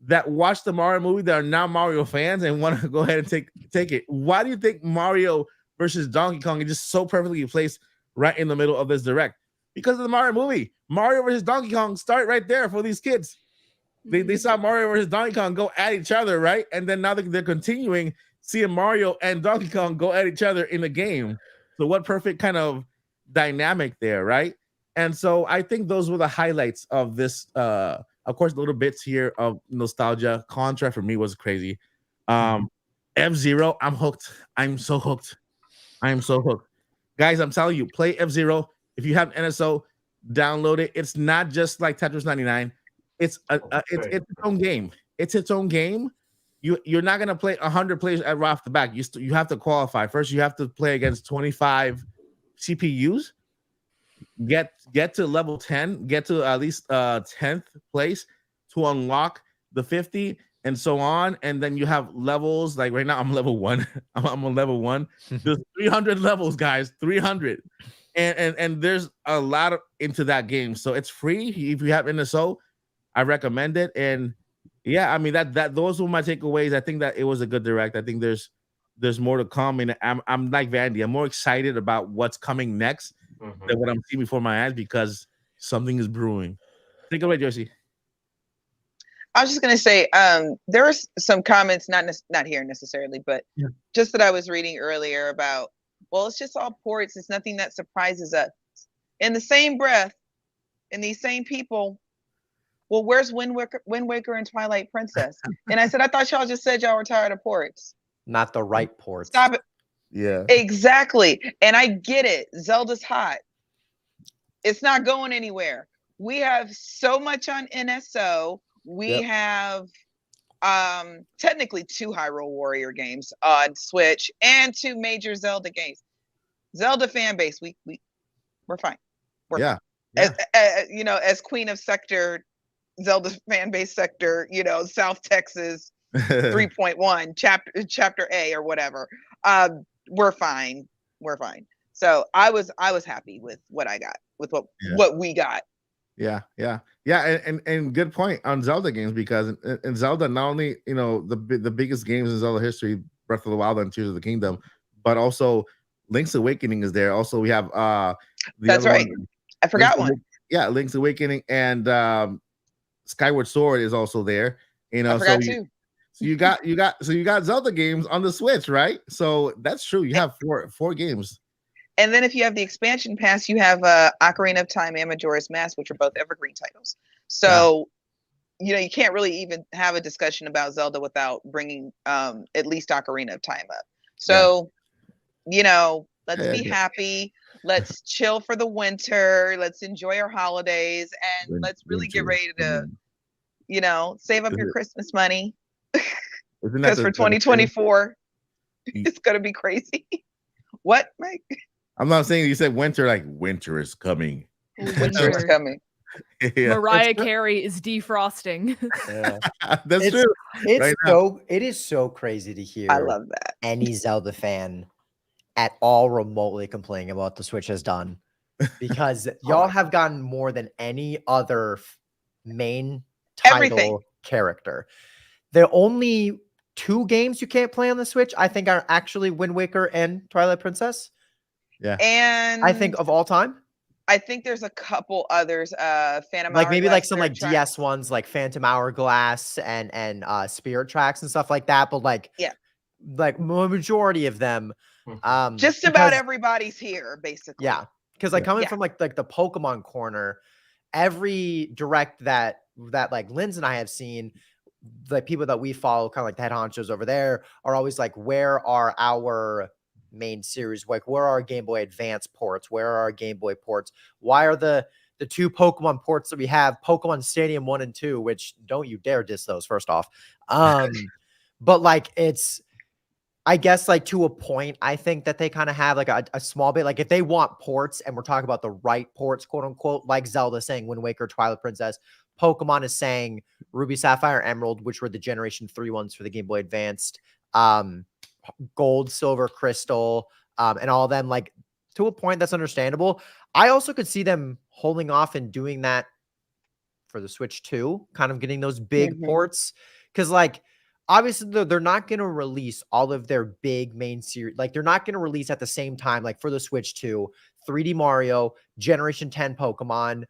that watch the Mario movie that are now Mario fans and want to go ahead and take it. Why do you think Mario versus Donkey Kong is just so perfectly placed right in the middle of this direct? Because of the Mario movie. Mario versus Donkey Kong start right there for these kids. They saw Mario versus Donkey Kong go at each other, right? And then now they're continuing seeing Mario and Donkey Kong go at each other in the game. So what perfect kind of dynamic there, right? And so I think those were the highlights of this. Of course, little bits here of nostalgia. Contra for me was crazy. F-Zero, I'm hooked. I'm so hooked. Guys, I'm telling you, play F-Zero. If you have NSO, download it. It's not just like Tetris 99. It's its own game. It's its own game. You're not gonna play 100 players right off the back. You have to qualify. First, you have to play against 25 CPUs. Get to level 10. Get to at least 10th place to unlock the 50 and so on. And then you have levels. Like right now, I'm level 1. I'm on level 1. There's 300 levels, guys. 300. And there's a lot into that game. So it's free. If you have NSO, I recommend it. And yeah, I mean that those were my takeaways. I think that it was a good direct. I think there's more to come. And I'm like Vandy. I'm more excited about what's coming next than what I'm seeing before my eyes because something is brewing. Take it away, Josie. I was just gonna say, there were some comments, not here necessarily, but just that I was reading earlier about, well, it's just all ports. It's nothing that surprises us. In the same breath, in these same people, well, where's Wind Waker and Twilight Princess? And I said, I thought y'all just said y'all were tired of ports. Not the right ports. Stop it. Yeah. Exactly. And I get it. Zelda's hot. It's not going anywhere. We have so much on NSO. We have technically 2 Hyrule Warrior games on Switch and 2 major Zelda games. Zelda fan base, we're fine. We're fine. As Queen of Sector, Zelda fan base sector, South Texas 3.1 chapter A or whatever. We're fine. So I was happy with what I got, with what we got. Yeah. And good point on Zelda games, because in Zelda, not only the biggest games in Zelda history, Breath of the Wild and Tears of the Kingdom, but also Link's Awakening is there. Also, we have that's right. I forgot one. Yeah, Link's Awakening and Skyward Sword is also there. I forgot too. So you got Zelda games on the Switch, right? So that's true. You have four games. And then if you have the expansion pass, you have Ocarina of Time and Majora's Mask, which are both evergreen titles. So, you can't really even have a discussion about Zelda without bringing at least Ocarina of Time up. So, let's be happy. Let's chill for the winter. Let's enjoy our holidays. And let's really get ready to, save up your Christmas money. Because for 2024, it's going to be crazy. What, Mike? I'm not saying you said winter, like winter is coming. Winter is coming. Mariah Carey is defrosting. That's true. It is so crazy to hear. I love that. Any Zelda fan at all remotely complaining about what the Switch has done, because y'all have gotten more than any other main title character. The only 2 games you can't play on the Switch, I think, are actually Wind Waker and Twilight Princess. Yeah. And I think of all time. I think there's a couple others. Phantom like maybe Hourglass, like some Spirit like Tracks. DS ones, like Phantom Hourglass and Spirit Tracks and stuff like that. But like majority of them, just about everybody's here, basically. Yeah, because like coming from like the Pokemon corner, every direct that like Linz and I have seen, like people that we follow, kind of like the head honchos over there, are always like, where are our main series? Like, where are our Game Boy Advance ports? Where are our Game Boy ports? Why are the 2 Pokemon ports that we have, Pokemon Stadium 1 and 2, which don't you dare diss those, first off. But like, it's, I guess, like, to a point, I think that they kind of have like a small bit, like if they want ports, and we're talking about the right ports, quote unquote, like Zelda saying Wind Waker, Twilight Princess, Pokemon is saying Ruby, Sapphire, Emerald, which were the Generation 3 ones for the Game Boy Advanced, Gold, Silver, Crystal, and all of them, like, to a point that's understandable. I also could see them holding off and doing that for the Switch too, kind of getting those big ports, because like obviously they're not going to release all of their big main series. Like, they're not going to release at the same time, like for the Switch 2, 3D Mario, Generation 10 Pokemon,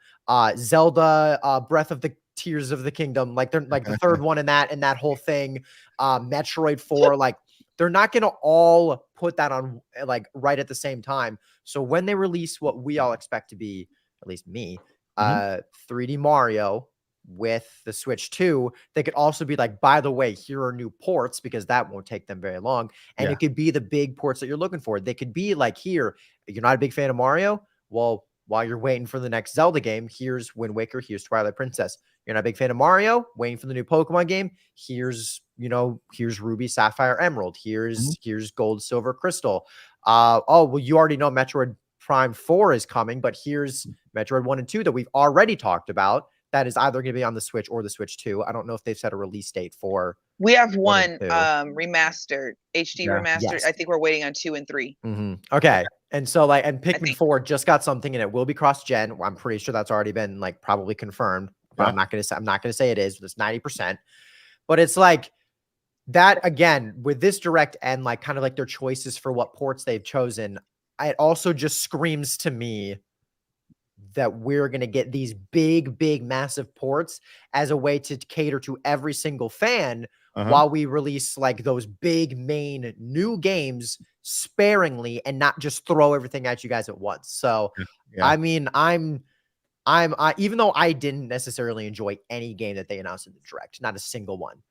Zelda, Breath of the Tears of the Kingdom, like they're like the third one in that whole thing, Metroid 4, like they're not going to all put that on like right at the same time. So when they release what we all expect to be, at least me, 3D Mario with the Switch 2, they could also be like, by the way, here are new ports, because that won't take them very long. And it could be the big ports that you're looking for. They could be like, here, you're not a big fan of Mario? Well, while you're waiting for the next Zelda game, here's Wind Waker, here's Twilight Princess. You're not a big fan of Mario, waiting for the new Pokemon game, here's Ruby, Sapphire, Emerald, here's Gold, Silver, Crystal. Well, you already know Metroid Prime 4 is coming, but here's Metroid 1 and 2 that we've already talked about. That is either going to be on the Switch or the Switch 2. I don't know if they've set a release date for. We have one remastered, HD remastered. Yes. I think we're waiting on 2 and 3. Okay. And so like, and Pikmin 4 just got something, and it will be cross-gen. I'm pretty sure that's already been like probably confirmed. But I'm not going to say it is, but it's 90%. But it's like that again with this direct, and like kind of like their choices for what ports they've chosen. It also just screams to me that we're going to get these big, massive ports as a way to cater to every single fan, while we release like those big main new games sparingly and not just throw everything at you guys at once. So, I mean, I'm even though I didn't necessarily enjoy any game that they announced in the direct, not a single one,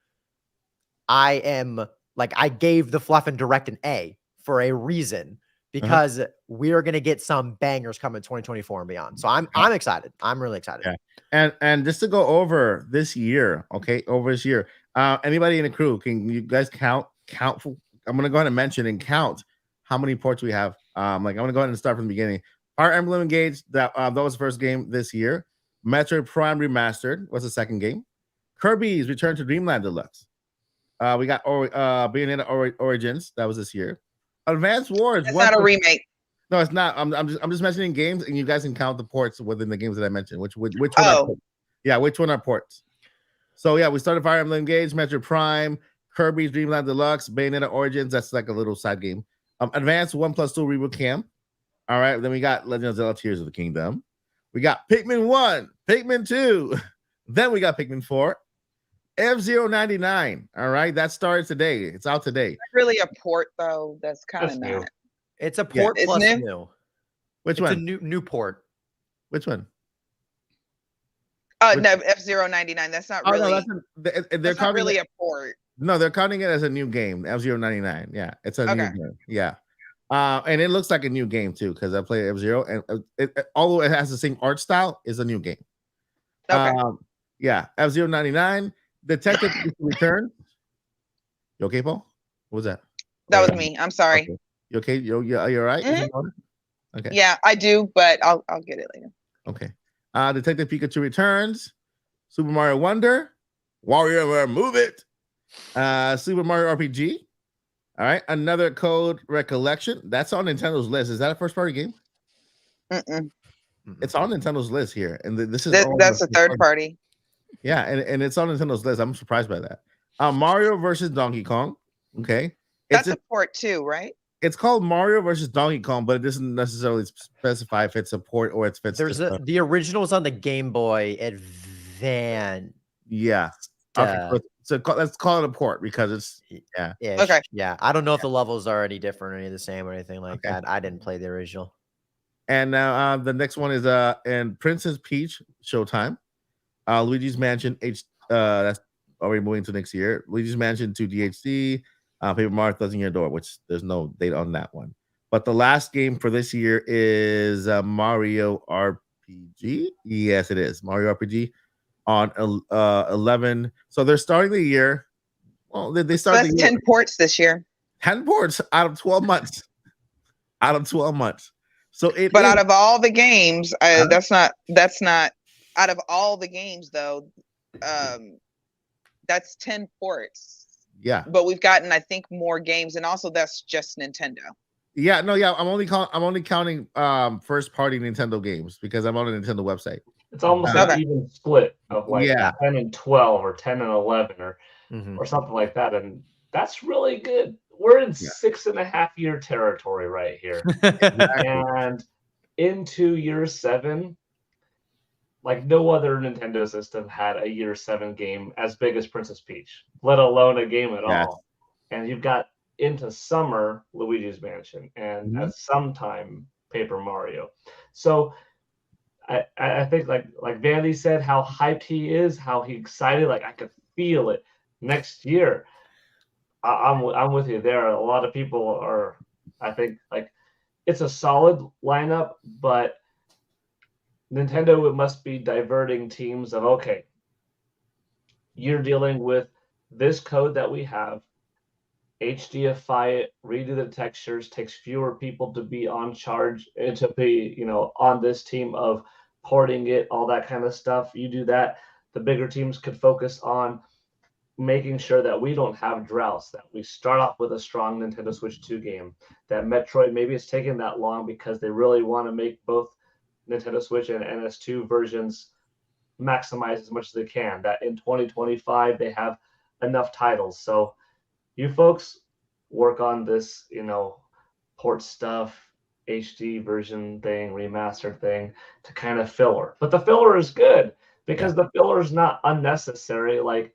I am like, I gave the Fluff and Direct an A for a reason, because we're going to get some bangers coming 2024 and beyond. So I'm excited. I'm really excited. Yeah. And just to go over this year, anybody in the crew, can you guys count? I'm going to go ahead and mention and count how many ports we have. I'm going to go ahead and start from the beginning. Fire Emblem Engage, that was the first game this year. Metroid Prime Remastered was the second game. Kirby's Return to Dreamland Deluxe. We got Bayonetta Origins, that was this year. Advanced Wars. It's not a remake. No, it's not. I'm just mentioning games, and you guys can count the ports within the games that I mentioned. Which one? Which one are ports? So yeah, we started Fire Emblem Engage, Metroid Prime, Kirby's Dream Land Deluxe, Bayonetta Origins. That's like a little side game. Advanced 1+2 Reboot Camp. All right, then we got Legend of Zelda: Tears of the Kingdom. We got Pikmin 1, Pikmin 2. Then we got Pikmin 4. F099. All right, that started today. It's out today. Really a port though. That's kind of That's new. not. It's a port It's plus new? new. Which It's one? a new port. Which one? No, F099. That's not Oh really. no, they're That's not counting really it. a port. No, they're counting it as a new game. F099. Yeah, it's a new Okay. game. Yeah. And it looks like a new game too, because I played F-Zero, and although it has the same art style, is a new game. Okay. Yeah, F099, Detective Return. You okay, Paul? What was that? That was me. I'm sorry. Okay. You okay? You're right. Mhm. Okay. Yeah, I do, but I'll get it later. Okay. Detective Pikachu Returns, Super Mario Wonder, Warrior Move It, Super Mario RPG. All right, another Code Recollection. That's on Nintendo's list. Is that a first party game? Mm-mm. It's on Nintendo's list here, and this is That's a third party. Yeah, and it's on Nintendo's list. I'm surprised by that. Mario versus Donkey Kong. Okay, That's a port too, right? It's called Mario versus Donkey Kong, but it doesn't necessarily specify if it's a port or it's the original's on the Game Boy Advance. Yeah. Okay, so let's call it a port because it's Okay. Yeah, I don't know if the levels are any different or any the same or anything like that. I didn't play the original. And now the next one is in Princess Peach Showtime, Luigi's Mansion that's already moving to next year. Luigi's Mansion 2 DHC, Paper Mario Thousand Year Door, which there's no date on that one. But the last game for this year is Mario RPG. Yes, it is Mario RPG on 11. So they're starting the year. Well, they started. So that's 10 ports this year. 10 ports out of 12 months. Out of 12 months. So out of all the games, that's not out of all the games though. That's 10 ports. Yeah. But we've gotten, I think, more games, and also that's just Nintendo. Yeah, no, yeah. I'm only counting first party Nintendo games because I'm on a Nintendo website. It's almost an even split of like 10 and 12 or 10 and 11 or something like that. And that's really good. We're in 6.5 year territory right here. And into year 7, like no other Nintendo system had a year 7 game as big as Princess Peach, let alone a game at all. And you've got into summer Luigi's Mansion and at some time Paper Mario. So I think like Vandy said, how hyped he is, how he excited, like I could feel it next year. I'm with you there. A lot of people are, I think, like it's a solid lineup, but Nintendo must be diverting teams of, okay, you're dealing with this code that we have, HDify it, redo the textures, takes fewer people to be on charge and to be, on this team of porting it, all that kind of stuff. You do that, the bigger teams could focus on making sure that we don't have droughts, that we start off with a strong Nintendo Switch 2 game, that Metroid, maybe it's taking that long because they really want to make both Nintendo Switch and NS2 versions maximize as much as they can, that in 2025 they have enough titles. So you folks work on this, port stuff, HD version thing, remastered thing to kind of filler. But the filler is good because the filler is not unnecessary. Like,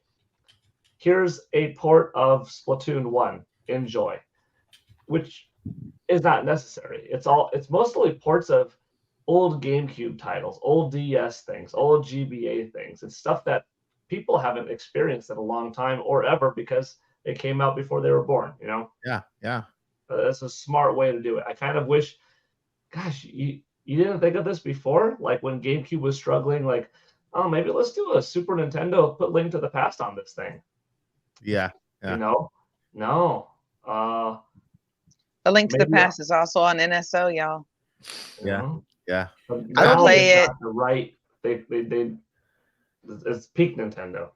here's a port of Splatoon 1, enjoy, which is not necessary. It's mostly ports of old GameCube titles, old DS things, old GBA things. It's stuff that people haven't experienced in a long time or ever because it came out before they were born, Yeah. That's a smart way to do it. I kind of wish, gosh, you didn't think of this before? Like when GameCube was struggling, like, oh, maybe let's do a Super Nintendo, put Link to the Past on this thing. Yeah. No. A Link to the Past is also on NSO, y'all. Yeah. I play it. It's peak Nintendo.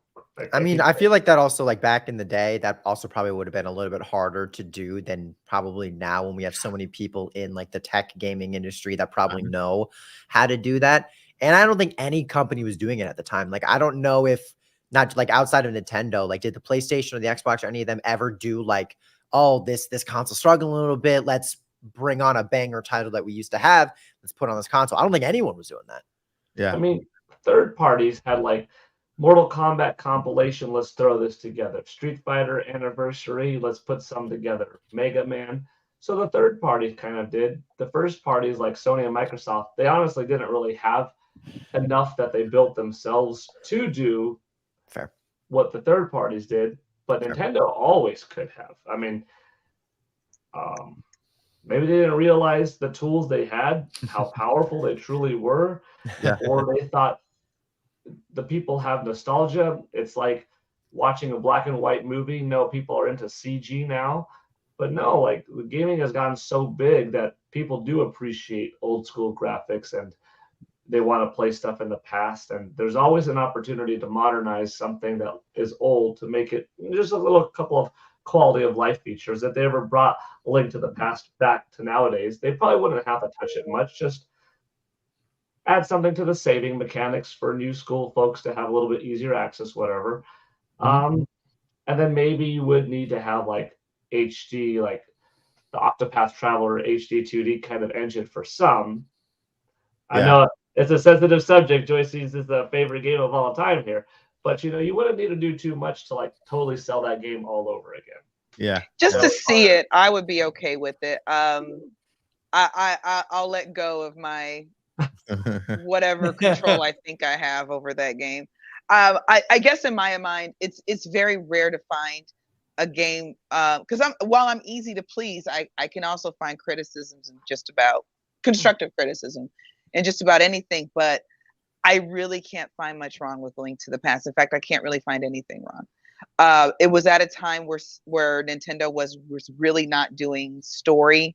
I feel like that also, like back in the day, that also probably would have been a little bit harder to do than probably now when we have so many people in like the tech gaming industry that probably know how to do that. And I don't think any company was doing it at the time. Like, I don't know if not like outside of Nintendo, like did the PlayStation or the Xbox or any of them ever do like, oh, this console struggling a little bit, let's bring on a banger title that we used to have, let's put on this console. I don't think anyone was doing that. Yeah. I mean, third parties had like Mortal Kombat compilation, let's throw this together. Street Fighter anniversary, let's put some together. Mega Man. So the third party kind of did. The first parties like Sony and Microsoft, they honestly didn't really have enough that they built themselves to do Fair. what the third parties did, but Nintendo always could have. I mean, maybe they didn't realize the tools they had, how powerful they truly were, Yeah. or they thought the people have nostalgia. It's like watching a black and white movie. No, people are into CG now. But no, like the gaming has gotten so big that people do appreciate old school graphics and they want to play stuff in the past. And there's always an opportunity to modernize something that is old to make it just a little couple of quality of life features. If they ever brought a Link to the Past back to nowadays, they probably wouldn't have to touch it much. Just add something to the saving mechanics for new school folks to have a little bit easier access, whatever. And then maybe you would need to have like HD, like the Octopath Traveler HD 2D kind of engine for some. I know it's a sensitive subject. Joyce sees this a favorite game of all time here, but you wouldn't need to do too much to like totally sell that game all over again. Yeah. Just to see it, I would be okay with it. I'll let go of my whatever control I think I have over that game. I guess in my mind, it's very rare to find a game because while I'm easy to please, I can also find criticisms and just about constructive criticism and just about anything. But I really can't find much wrong with Link to the Past. In fact, I can't really find anything wrong. It was at a time where Nintendo was really not doing story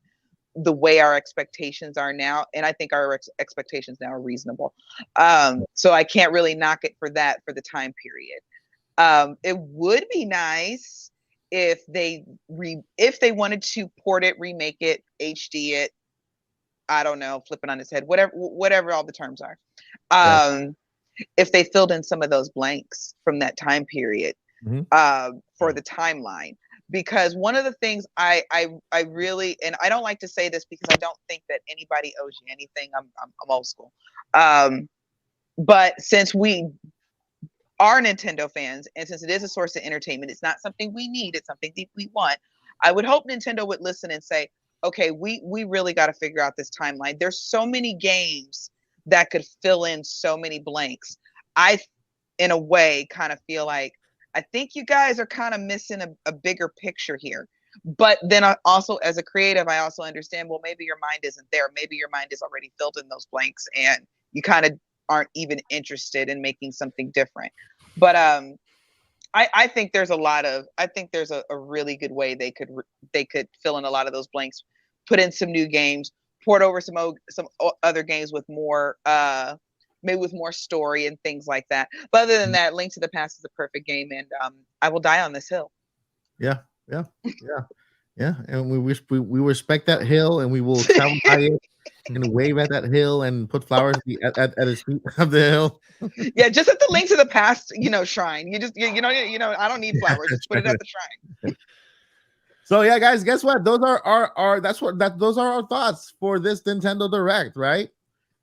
the way our expectations are now, and I think our expectations now are reasonable. So I can't really knock it for that for the time period. It would be nice if they wanted to port it, remake it, HD it. I don't know, flip it on its head, whatever all the terms are. If they filled in some of those blanks from that time period for the timeline. Because one of the things I really, and I don't like to say this because I don't think that anybody owes you anything. I'm old school. But since we are Nintendo fans, and since it is a source of entertainment, it's not something we need, it's something that we want. I would hope Nintendo would listen and say, okay, we really got to figure out this timeline. There's so many games that could fill in so many blanks. I, in a way, kind of feel like, I think you guys are kind of missing a bigger picture here. But then also as a creative, I also understand, well, maybe your mind isn't there. Maybe your mind is already filled in those blanks and you kind of aren't even interested in making something different. But I think there's a really good way they could fill in a lot of those blanks, put in some new games, port over some other games with more maybe with more story and things like that. But other than that, Link to the Past is a perfect game, and I will die on this hill. Yeah. And we respect that hill, and we will travel by it and wave at that hill and put flowers at its feet of the hill. Yeah, just at the Link to the Past, shrine. You I don't need flowers. Just put it at the shrine. So yeah, guys, guess what? Those are those are our thoughts for this Nintendo Direct, right?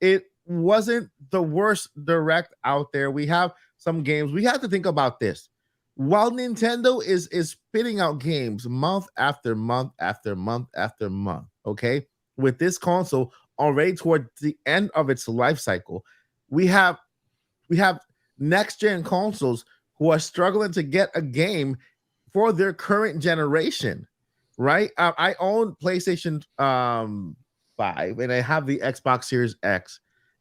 It wasn't the worst Direct out there. We have some games. We have to think about this. While Nintendo is spitting out games month after month after month after month, okay, with this console already toward the end of its life cycle, we have next gen consoles who are struggling to get a game for their current generation, right? I own PlayStation 5 and I have the Xbox Series X,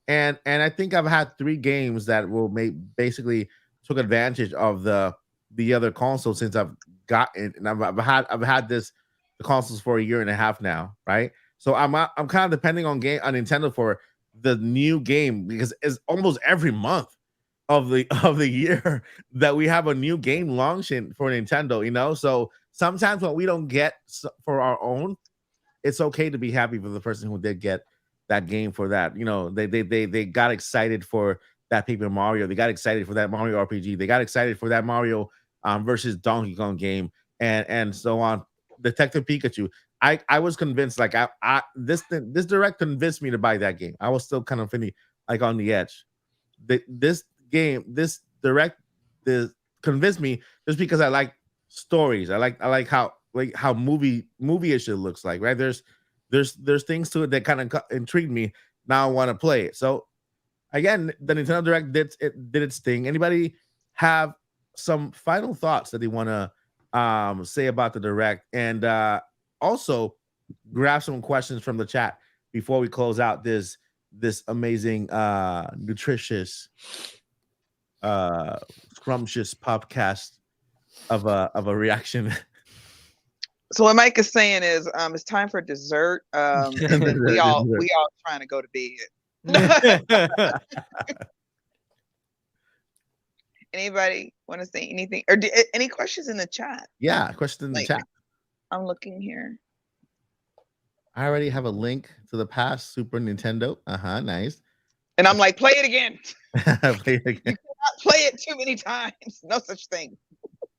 and I think I've had 3 games that will basically took advantage of the other console since I've gotten, and I've had the consoles for a year and a half now, right? So I'm kind of depending on Nintendo for the new game, because it's almost every month of the year that we have a new game launching for Nintendo, So sometimes when we don't get for our own, it's okay to be happy for the person who did get that game for that. They got excited for that Paper Mario. They got excited for that Mario RPG. They got excited for that Mario versus Donkey Kong game, and so on. Detective Pikachu. I was convinced, like this Direct convinced me to buy that game. I was still kind of on the edge. This Direct this convinced me just because I like stories. I like how movie-ish it looks like, right? There's things to it that kind of intrigued me. Now I want to play it. So again, the Nintendo Direct did its thing. Anybody have some final thoughts that they want to say about the Direct, and also grab some questions from the chat before we close out this amazing nutritious scrumptious podcast of a reaction. So what Mike is saying is, it's time for dessert. And then we all trying to go to bed. Anybody want to say anything, or any questions in the chat? Yeah, questions in the chat. I'm looking here. I already have a link to the past Super Nintendo. Nice. And I'm like, play it again. Play it again. You cannot play it too many times. No such thing.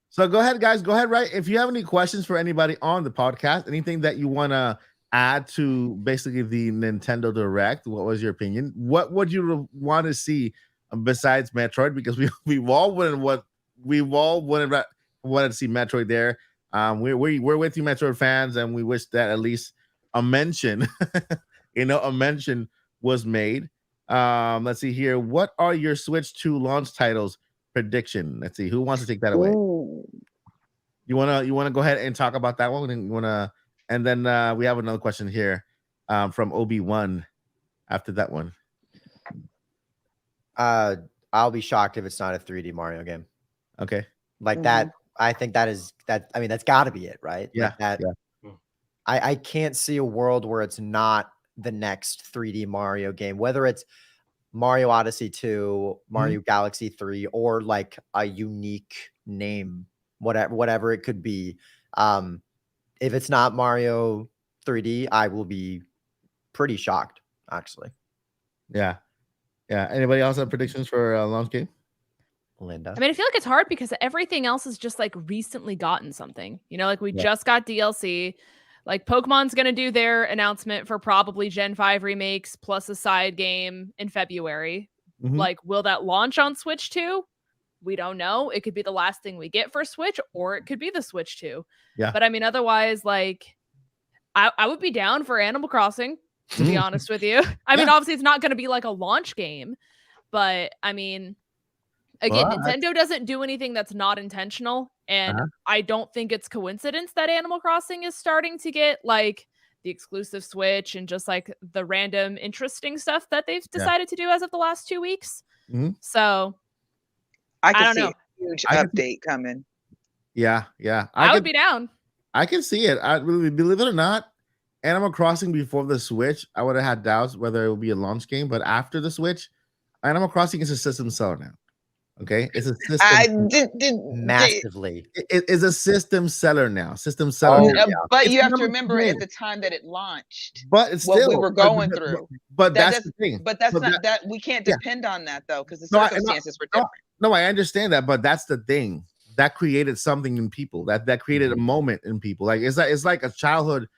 So go ahead, guys. Go ahead, right? If you have any questions for anybody on the podcast, anything that you want to add to basically the Nintendo Direct, what was your opinion? What would you want to see besides Metroid? Because we all wanted to see Metroid there. We're with you, Metroid fans, and we wish that at least a mention, a mention was made. Let's see here. What are your Switch 2 launch titles prediction? Let's see. Who wants to take that away? Ooh. You wanna go ahead and talk about that one? And then we have another question here from Obi-Wan after that one. I'll be shocked if it's not a 3D Mario game. Okay. Like that. I think that's got to be it, right? Yeah. Like that. I can't see a world where it's not the next 3D Mario game, whether it's Mario Odyssey 2, Mario Galaxy 3, or like a unique name, whatever it could be. If it's not Mario 3D, I will be pretty shocked, actually. Yeah. Anybody else have predictions for a launch game? Linda. I mean, I feel like it's hard because everything else has just like recently gotten something. Like we just got DLC. Like Pokemon's going to do their announcement for probably Gen 5 remakes plus a side game in February. Like, will that launch on Switch 2? We don't know. It could be the last thing we get for Switch, or it could be the Switch 2. Yeah. But I mean, otherwise, like, I would be down for Animal Crossing, to be honest with you. I mean, obviously it's not going to be like a launch game, but I mean, again, Nintendo doesn't do anything that's not intentional. And I don't think it's coincidence that Animal Crossing is starting to get like the exclusive Switch and just like the random interesting stuff that they've decided to do as of the last 2 weeks. So I can see know. a huge update coming. Yeah. I would be down. I can see it. I really, believe it or not, Animal Crossing before the Switch, I would have had doubts whether it would be a launch game, but after the Switch, Animal Crossing is a system seller now. Okay, it's a system. Massively. It is a system seller now. System seller. But you have to remember at the time that it launched. But it's what still we were going through. But that's the thing. But that's not that we can't depend on that though, because the circumstances were different. No, I understand that, but that's the thing that created something in people. That created a moment in people. Like it's like a childhood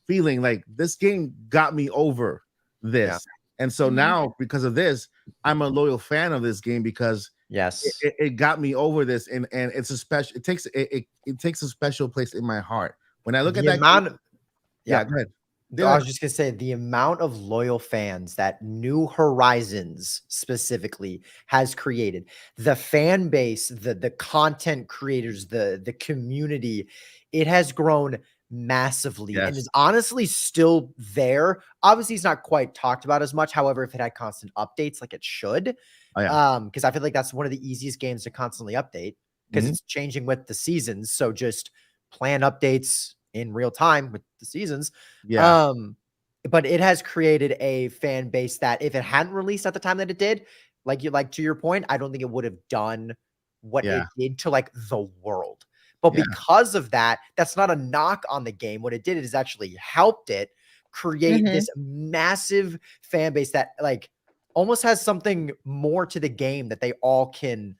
feeling. Like this game got me over this, and so now because of this, I'm a loyal fan of this game because. Yes, it got me over this, and it's a special. It takes a special place in my heart when I look at that amount. Go ahead. I was just gonna say the amount of loyal fans that New Horizons specifically has created, the fan base, the content creators, the community, it has grown massively and is honestly still there. Obviously, it's not quite talked about as much. However, if it had constant updates like it should. Because I feel like that's one of the easiest games to constantly update because it's changing with the seasons. So just plan updates in real time with the seasons. But it has created a fan base that if it hadn't released at the time that it did, like to your point, I don't think it would have done what it did to like the world. But because of that, that's not a knock on the game. What it did is actually helped it create this massive fan base that like almost has something more to the game that they all can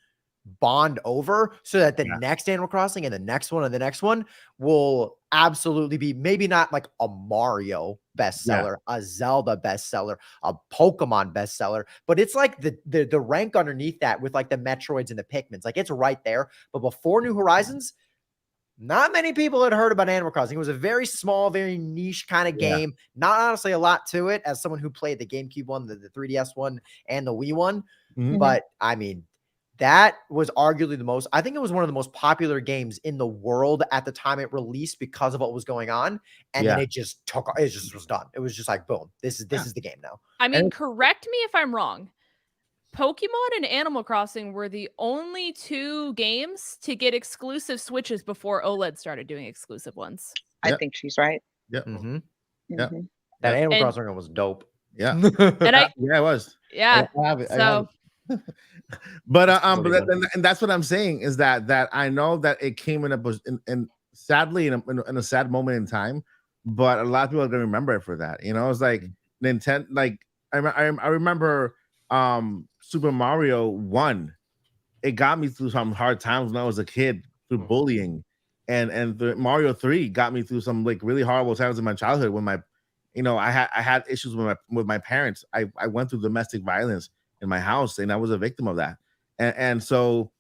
bond over so that the Yeah. next Animal Crossing and the next one and the next one will absolutely be maybe not like a Mario bestseller, a Zelda bestseller, a Pokemon bestseller, but it's like the rank underneath that with like the Metroids and the Pikmins. Like it's right there. But before New Horizons, not many people had heard about Animal Crossing. It was a very small, very niche kind of game. Not honestly a lot to it as someone who played the GameCube one, the 3DS one, and the Wii one. Mhm. But I mean, that was arguably I think it was one of the most popular games in the world at the time it released because of what was going on. And then it just was done. It was just like, boom, this is the game now. I mean, correct me if I'm wrong. Pokemon and Animal Crossing were the only two games to get exclusive Switches before OLED started doing exclusive ones. I think she's right. Yep. Mhm. Yeah. Mhm. That Animal And- Crossing one was dope. Yeah. And I, Yeah, it was. yeah. I have it. I have So it. But really but and that's what I'm saying is that I know that it came in sadly in a sad moment in time, but a lot of people are gonna remember it for that. You know, it's like Nintendo. Like I remember Super Mario 1. It got me through some hard times when I was a kid through bullying, and the Mario 3 got me through some like really horrible times in my childhood when my, you know, I had issues with my parents. I went through domestic violence in my house, and I was a victim of that. And so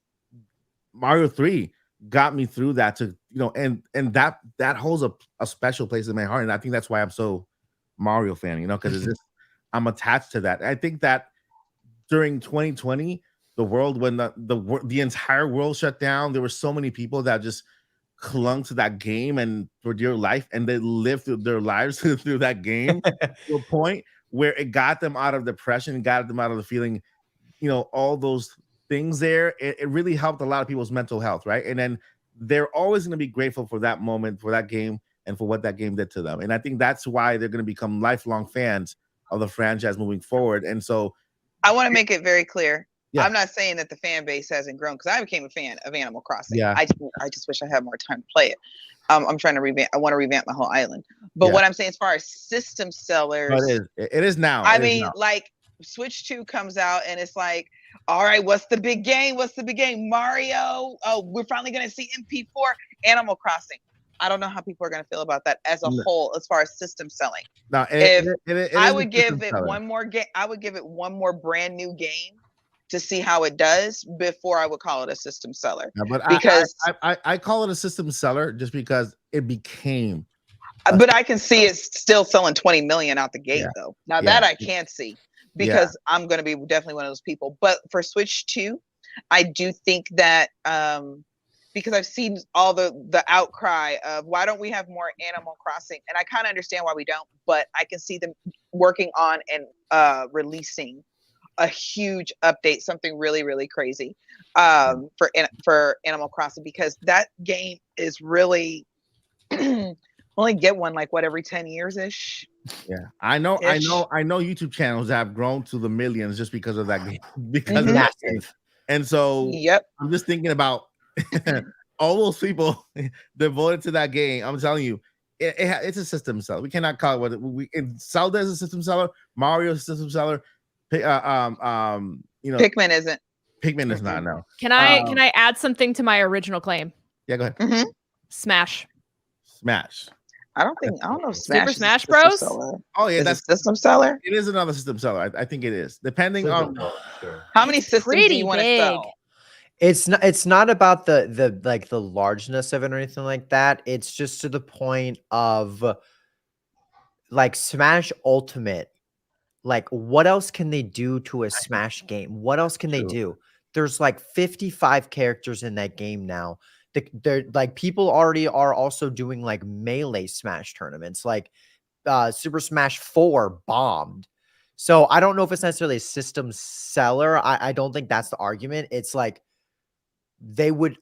Mario 3 got me through that to, you know, and that holds a special place in my heart. And I think that's why I'm so Mario fan, you know, because it's just I'm attached to that. I think that during 2020, the world when the entire world shut down, there were so many people that just clung to that game and for dear life, and they lived through their lives through that game to a point where it got them out of depression, got them out of the feeling, you know, all those things there. It really helped a lot of people's mental health, right? And then they're always going to be grateful for that moment, for that game, and for what that game did to them. And I think that's why they're going to become lifelong fans of the franchise moving forward. And so I want to make it very clear. Yeah. I'm not saying that the fan base hasn't grown because I became a fan of Animal Crossing. Yeah. I just wish I had more time to play it. I'm trying to revamp. I want to revamp my whole island. But Yeah. what I'm saying, as far as system sellers, but it is now. I It is mean, now. like Switch 2 comes out and it's like, all right, what's the big game? What's the big game? Mario. Oh, we're finally gonna see MP4. Animal Crossing. I don't know how people are gonna feel about that as a No. whole, as far as system selling. No, I is would a give system it seller. one more game. I would give it one more brand new game to see how it does before I would call it a system seller. Yeah, but because I call it a system seller just because it became. but I can see it still selling 20 million out the gate Yeah. though. Now Yeah. that I can't see because I'm going to be definitely one of those people. But for Switch 2, I do think that because I've seen all the outcry of why don't we have more Animal Crossing, and I kind of understand why we don't, but I can see them working on and releasing a huge update, something really, really crazy for Animal Crossing, because that game is really only get one like what every 10 years ish. Yeah, I know YouTube channels that have grown to the millions just because of that game. Because of that game. And so Yep. I'm just thinking about all those people devoted to that game. I'm telling you, it's a system seller. We cannot call it what Zelda is a system seller, Mario is a system seller. You know, Pikmin isn't. Pikmin is not. No. Can I add something to my original claim? Yeah, go ahead. Mm-hmm. Smash. I don't know if Super Smash is a Smash system Bros? seller. Oh yeah, Is that's it a system seller. it is another system seller. I think it is, depending on. How many systems do pretty you want to big. sell? It's not about the like the largeness of it or anything like that. It's just to the point of like Smash Ultimate. Like, what else can they do to a Smash game? What else can they do? There's like 55 characters in that game now. They're like people already are also doing like melee Smash tournaments. Like Super Smash 4 bombed. So I don't know if it's necessarily a system seller. I don't think that's the argument. It's like they would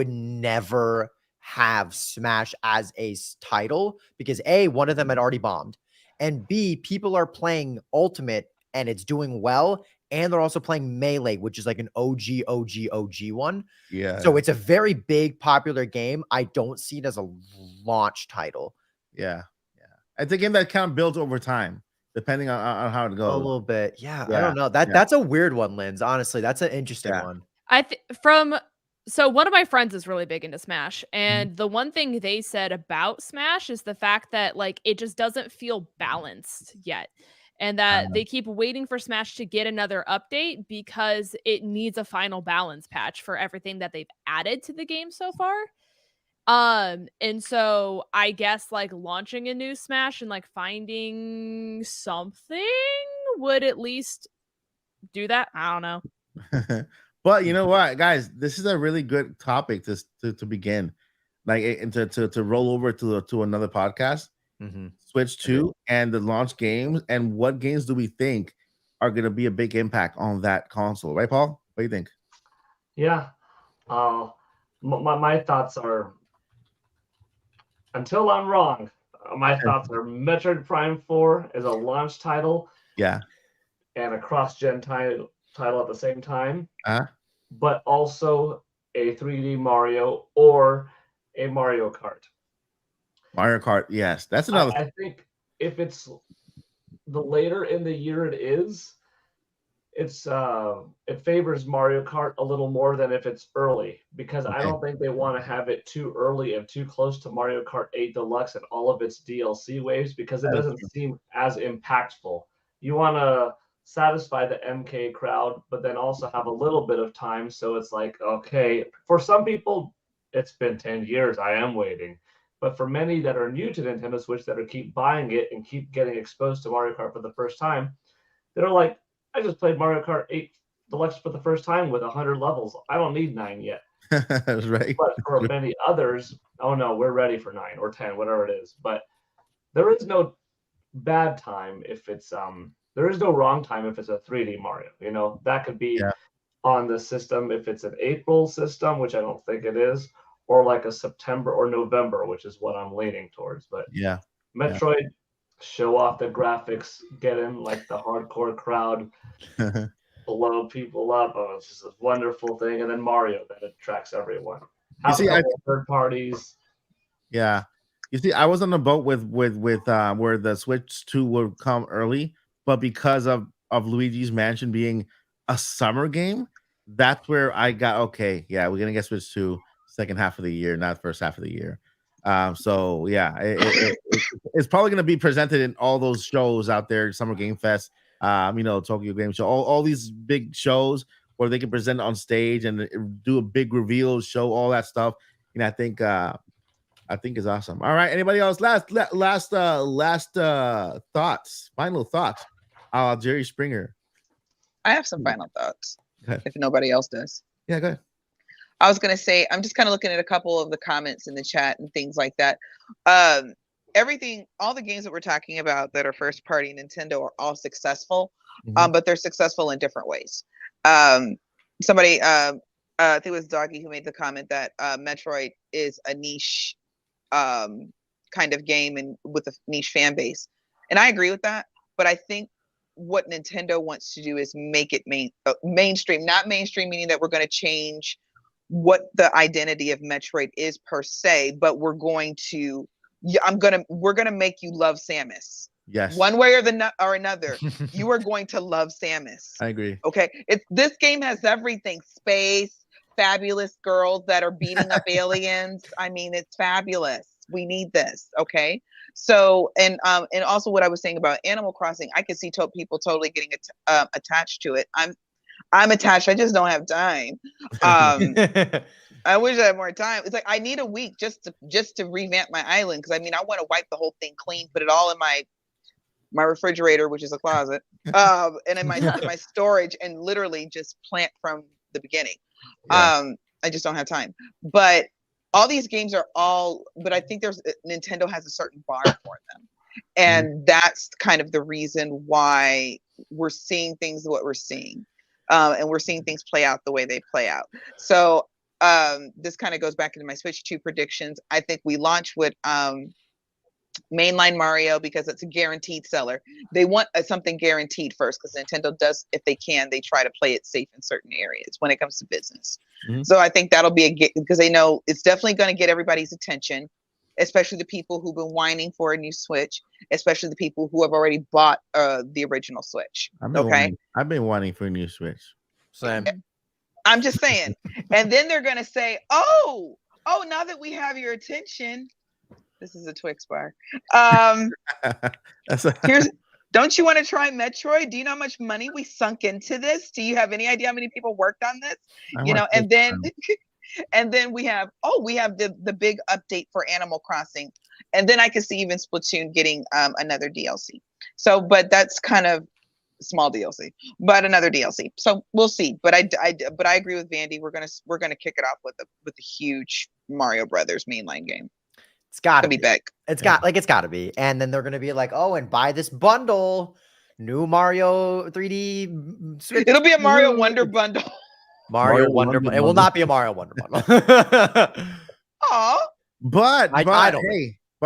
never have Smash as a title because A, one of them had already bombed. And B, people are playing Ultimate and it's doing well. And they're also playing Melee, which is like an OG one. Yeah. So it's a very big, popular game. I don't see it as a launch title. Yeah. It's a game that kind of builds over time, depending on how it goes. A little bit. Yeah. I don't know. That's a weird one, Linz. Honestly, that's an interesting one. So one of my friends is really big into Smash, and the one thing they said about Smash is the fact that like it just doesn't feel balanced yet. And that they keep waiting for Smash to get another update because it needs a final balance patch for everything that they've added to the game so far. And so I guess like launching a new Smash and like finding something would at least do that. I don't know. But you know what, guys, this is a really good topic to begin, like and to roll over to another podcast. Switch 2 and the launch games, and what games do we think are going to be a big impact on that console, right, Paul? What do you think? Yeah, my thoughts are, until I'm wrong, my thoughts are Metroid Prime 4 is a launch title, yeah, and a cross-gen title at the same time, but also a 3D Mario or a Mario Kart. Mario Kart, yes, that's another. I think if it's the later in the year it is, it favors Mario Kart a little more than if it's early, because I don't think they want to have it too early and too close to Mario Kart 8 Deluxe and all of its DLC waves, because it doesn't seem as impactful. You want to satisfy the MK crowd, but then also have a little bit of time, so it's like, okay, for some people it's been 10 years, I am waiting. But for many that are new to Nintendo Switch that are keep buying it and keep getting exposed to Mario Kart for the first time, they're like, I just played Mario Kart 8 Deluxe for the first time with 100 levels. I don't need 9 yet. Right. But for many others, oh no, we're ready for 9 or 10, whatever it is. But there is no bad time if it's there is no wrong time if it's a 3D Mario. You know, that could be on the system if it's an April system, which I don't think it is, or like a September or November, which is what I'm leaning towards. But Metroid, show off the graphics, get in like the hardcore crowd, blow people up. Oh, it's just a wonderful thing. And then Mario, that attracts everyone. Have a couple third parties. Yeah. You see, I was on the boat with where the Switch 2 would come early, but because of Luigi's Mansion being a summer game, that's where I got, okay, yeah, we're gonna get Switch 2 second half of the year, not first half of the year. So yeah, it's probably going to be presented in all those shows out there, Summer Game Fest, Tokyo Game Show, all these big shows where they can present on stage and do a big reveal, show all that stuff. And I think is awesome. All right, anybody else? Last thoughts, final thoughts. Jerry Springer. I have some final thoughts. If nobody else does. Yeah, go ahead. I was going to say, I'm just kind of looking at a couple of the comments in the chat and things like that. Everything, all the games that we're talking about that are first party Nintendo are all successful, but they're successful in different ways. Somebody, I think it was Doggy who made the comment that Metroid is a niche kind of game and with a niche fan base. And I agree with that. But I think what Nintendo wants to do is make it mainstream, not mainstream, meaning that we're going to change what the identity of Metroid is per se, but we're going to make you love Samus. Yes. One way or another, you are going to love Samus. I agree. Okay. This game has everything. Space, fabulous girls that are beating up aliens. I mean, it's fabulous. We need this. Okay. So, and also what I was saying about Animal Crossing, I could see people totally getting attached to it. I'm attached. I just don't have time. I wish I had more time. It's like I need a week just to revamp my island, because I mean I want to wipe the whole thing clean, put it all in my refrigerator, which is a closet, and in my storage, and literally just plant from the beginning. I just don't have time. But all these games are but I think Nintendo has a certain bar for them, and that's kind of the reason why we're seeing things what we're seeing. And we're seeing things play out the way they play out. So this kind of goes back into my Switch 2 predictions. I think we launch with mainline Mario because it's a guaranteed seller. They want something guaranteed first, because Nintendo does, if they can, they try to play it safe in certain areas when it comes to business. So I think that'll be because they know it's definitely going to get everybody's attention, especially the people who've been whining for a new Switch, especially the people who have already bought the original Switch. I've been whining for a new Switch. Same. I'm just saying. And then they're gonna say, oh, now that we have your attention, this is a Twix bar. Here's. Don't you want to try Metroid? Do you know how much money we sunk into this? Do you have any idea how many people worked on this? And then we have the big update for Animal Crossing, and then I could see even Splatoon getting another DLC. So, but that's kind of small DLC, but another DLC. So we'll see. But I agree with Vandy. We're gonna kick it off with a huge Mario Brothers mainline game. It's gotta be big. It's gotta be. And then they're gonna be like, oh, and buy this bundle, new Mario 3D Switch. It'll be a Mario Wonder bundle. Mario Wonder Bundle. It will not be a Mario Wonder Bundle. Aw. But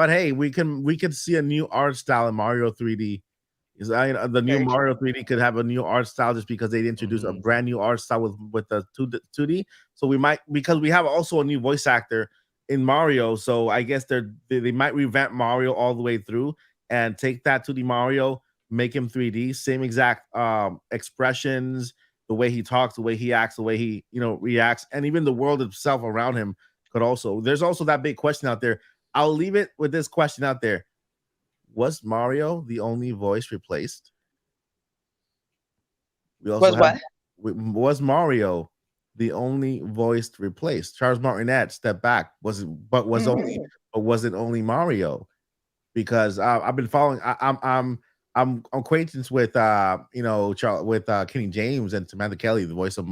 hey, we could see a new art style in Mario 3D. The new Mario 3D could have a new art style just because they introduced a brand new art style with the 2D. So we might, because we have also a new voice actor in Mario, so I guess they might revamp Mario all the way through and take that 2D Mario, make him 3D, same exact expressions, the way he talks, the way he acts, the way he reacts, and even the world itself around him could also. There's also that big question out there. I'll leave it with this question out there: was Mario the only voice replaced? Was Mario the only voice replaced? Charles Martinet stepped back. Was it only Mario? Because I've been following. I'm acquaintance with Kenny James and Samantha Kelly, the voice of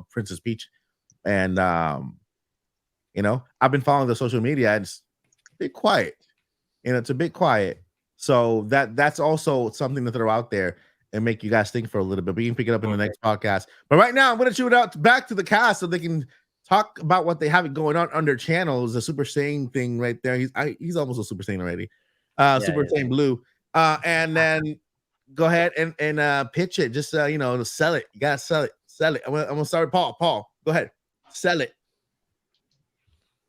Princess Peach, and I've been following the social media. And it's a bit quiet. It's a bit quiet. So that's also something to throw out there and make you guys think for a little bit. We can pick it up in the next podcast. But right now, I'm going to shoot it out back to the cast so they can talk about what they have going on their channels. The Super Saiyan thing right there. He's almost a Super Saiyan already. Super Saiyan Blue. And then go ahead and pitch it. Just sell it. You gotta sell it. I'm gonna start with Paul. Paul, go ahead. Sell it.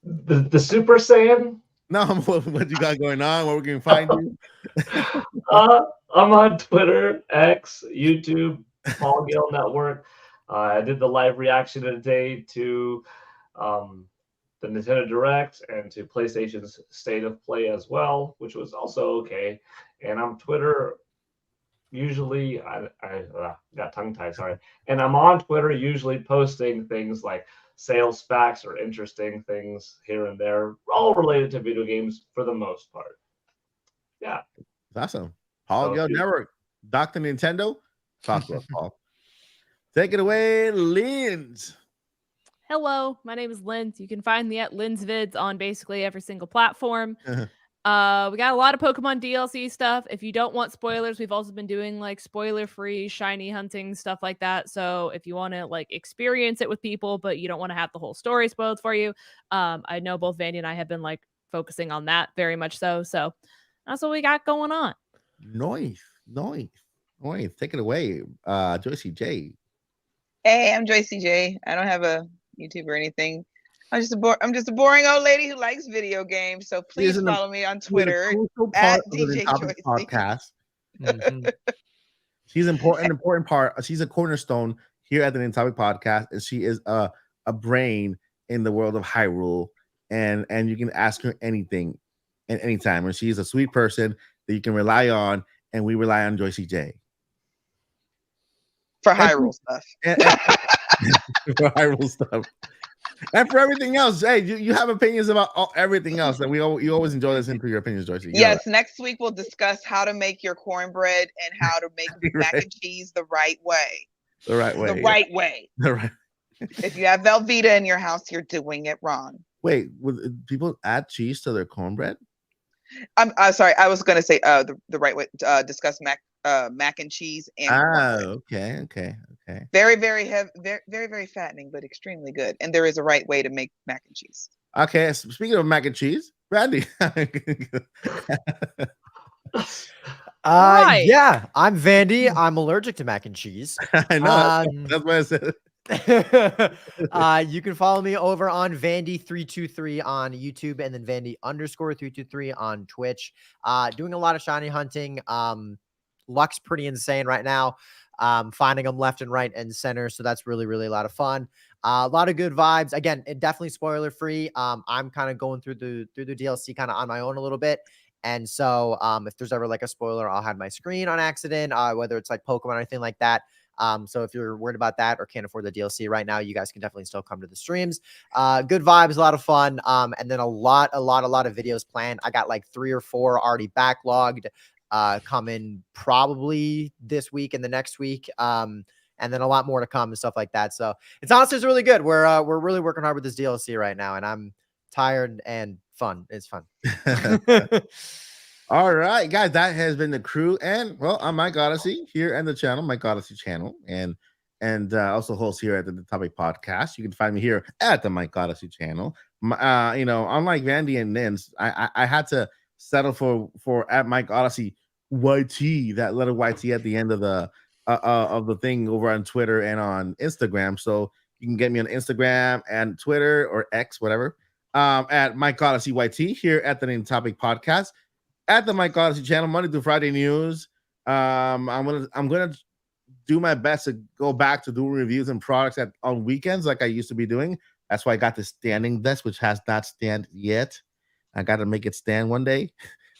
The Super Saiyan? No, what you got going on? Where we can find you? I'm on Twitter, X, YouTube, Paul Gill Network. I did the live reaction today to the Nintendo Direct and to PlayStation's State of Play as well, which was also okay. And I'm Twitter usually. I got tongue tied. Sorry. And I'm on Twitter usually posting things like sales facts or interesting things here and there, all related to video games for the most part. Yeah. Awesome. Paul Gill Network, Dr. Nintendo. Talk to us, Paul. Take it away, Linz. Hello, my name is Linz. You can find me at Linz Vids on basically every single platform. We got a lot of Pokemon DLC stuff. If you don't want spoilers, we've also been doing like spoiler-free shiny hunting stuff like that. So if you want to like experience it with people, but you don't want to have the whole story spoiled for you, I know both Vandy and I have been like focusing on that very much so. So that's what we got going on. Nice. Take it away, Joycey J. Hey, I'm Joycey J. I don't have a YouTube or anything. I'm just a boring old lady who likes video games. So please follow me on Twitter at DJ Joycey. Podcast. She's important part. She's a cornerstone here at the Nintopic Podcast, and she is a brain in the world of Hyrule. And you can ask her anything at any time. And she's a sweet person that you can rely on, and we rely on Joycey J. For Hyrule stuff. For Hyrule stuff. And for everything else, hey, you have opinions about everything else, and you always enjoy listening to your opinions, Joycey. Yes, next week we'll discuss how to make your cornbread and how to make mac and cheese the right way. The right way. The right way. The right. If you have Velveeta in your house, you're doing it wrong. Wait, would people add cheese to their cornbread? I'm sorry. I was going to say the right way. Discuss mac and cheese and cornbread. Okay. Very, very heavy, very, very, very fattening, but extremely good. And there is a right way to make mac and cheese. Okay, speaking of mac and cheese, Randy. Yeah, I'm Vandy. I'm allergic to mac and cheese. I know. That's what I said. You can follow me over on Vandy323 on YouTube, and then Vandy_323 on Twitch. Doing a lot of shiny hunting. Luck's pretty insane right now. finding them left and right and center. So that's really, really a lot of fun. A lot of good vibes. Again, it definitely spoiler free. I'm kind of going through the DLC kind of on my own a little bit. And so if there's ever like a spoiler, I'll hide my screen on accident, whether it's like Pokemon or anything like that. So if you're worried about that or can't afford the DLC right now, you guys can definitely still come to the streams. Good vibes, a lot of fun. And then a lot of videos planned. I got like 3 or 4 already backlogged, coming probably this week and the next week. And then a lot more to come and stuff like that. So it's honestly really good. We're really working hard with this DLC right now, and I'm tired and fun. It's fun. All right, guys, that has been the crew, and well, I'm Mike Odyssey here at the channel, Mike Odyssey channel, and also host here at the Topic Podcast. You can find me here at the Mike Odyssey channel. Unlike Vandy and Nins, I had to settle for at Mike Odyssey YT, that letter YT at the end of the thing over on Twitter and on Instagram. So you can get me on Instagram and Twitter or X, whatever, at Mike Odyssey YT here at the Topic Podcast. At the Mike Odyssey channel, Monday through Friday news. I'm gonna do my best to go back to doing reviews and products on weekends like I used to be doing. That's why I got this standing desk, which has not stand yet. I got to make it stand one day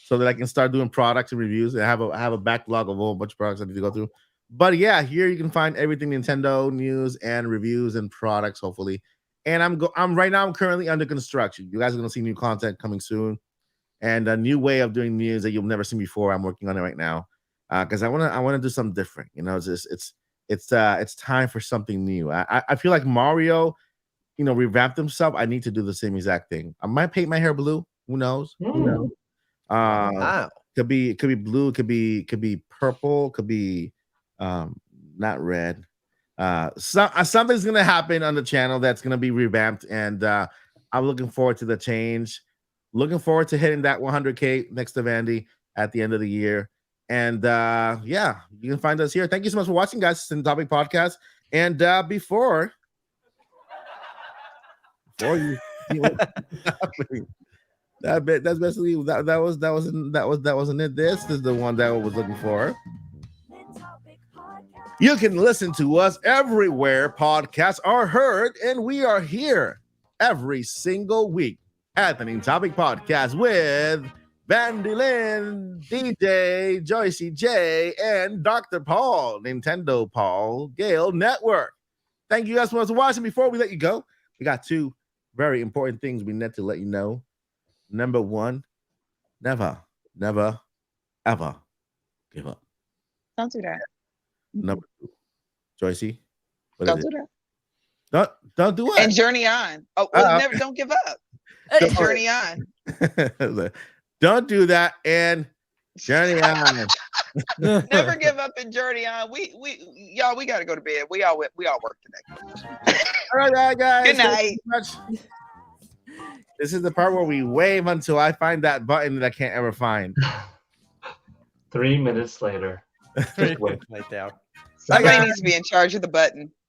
so that I can start doing products and reviews. I have a backlog of a whole bunch of products I need to go through. But yeah, here you can find everything Nintendo news and reviews and products, hopefully. And I'm currently under construction. You guys are gonna see new content coming soon. And a new way of doing news that you'll never see before. I'm working on it right now because I want to do something different. You know, it's time for something new. I feel like Mario, revamped himself. I need to do the same exact thing. I might paint my hair blue. Who knows? Who knows? Wow. Could be blue. Could be purple. Could be not red. Something's gonna happen on the channel that's gonna be revamped, and I'm looking forward to the change. Looking forward to hitting that 100K next to Vandy at the end of the year. And yeah, you can find us here. Thank you so much for watching, guys. It's the Topic Podcast. And before you that bit, that's basically that wasn't it. This is the one that I was looking for. You can listen to us everywhere podcasts are heard, and we are here every single week at the Topic Podcast with Vandy Lynn, DJ, Joycey J, and Dr. Paul, Nintendo Paul, Gale Network. Thank you guys so much for watching. Before we let you go, we got 2 very important things we need to let you know. Number 1, never, ever give up. Don't do that. Number 2, Joycey, Don't do that. Don't do it. And journey on. Oh, never. Don't give up. And journey on. Don't do that and journey on. Never give up and journey on. Y'all, we gotta go to bed. We all work today. All right, guys. Good night. This is the part where we wave until I find that button that I can't ever find. 3 minutes later. Right there. Somebody needs to be in charge of the button.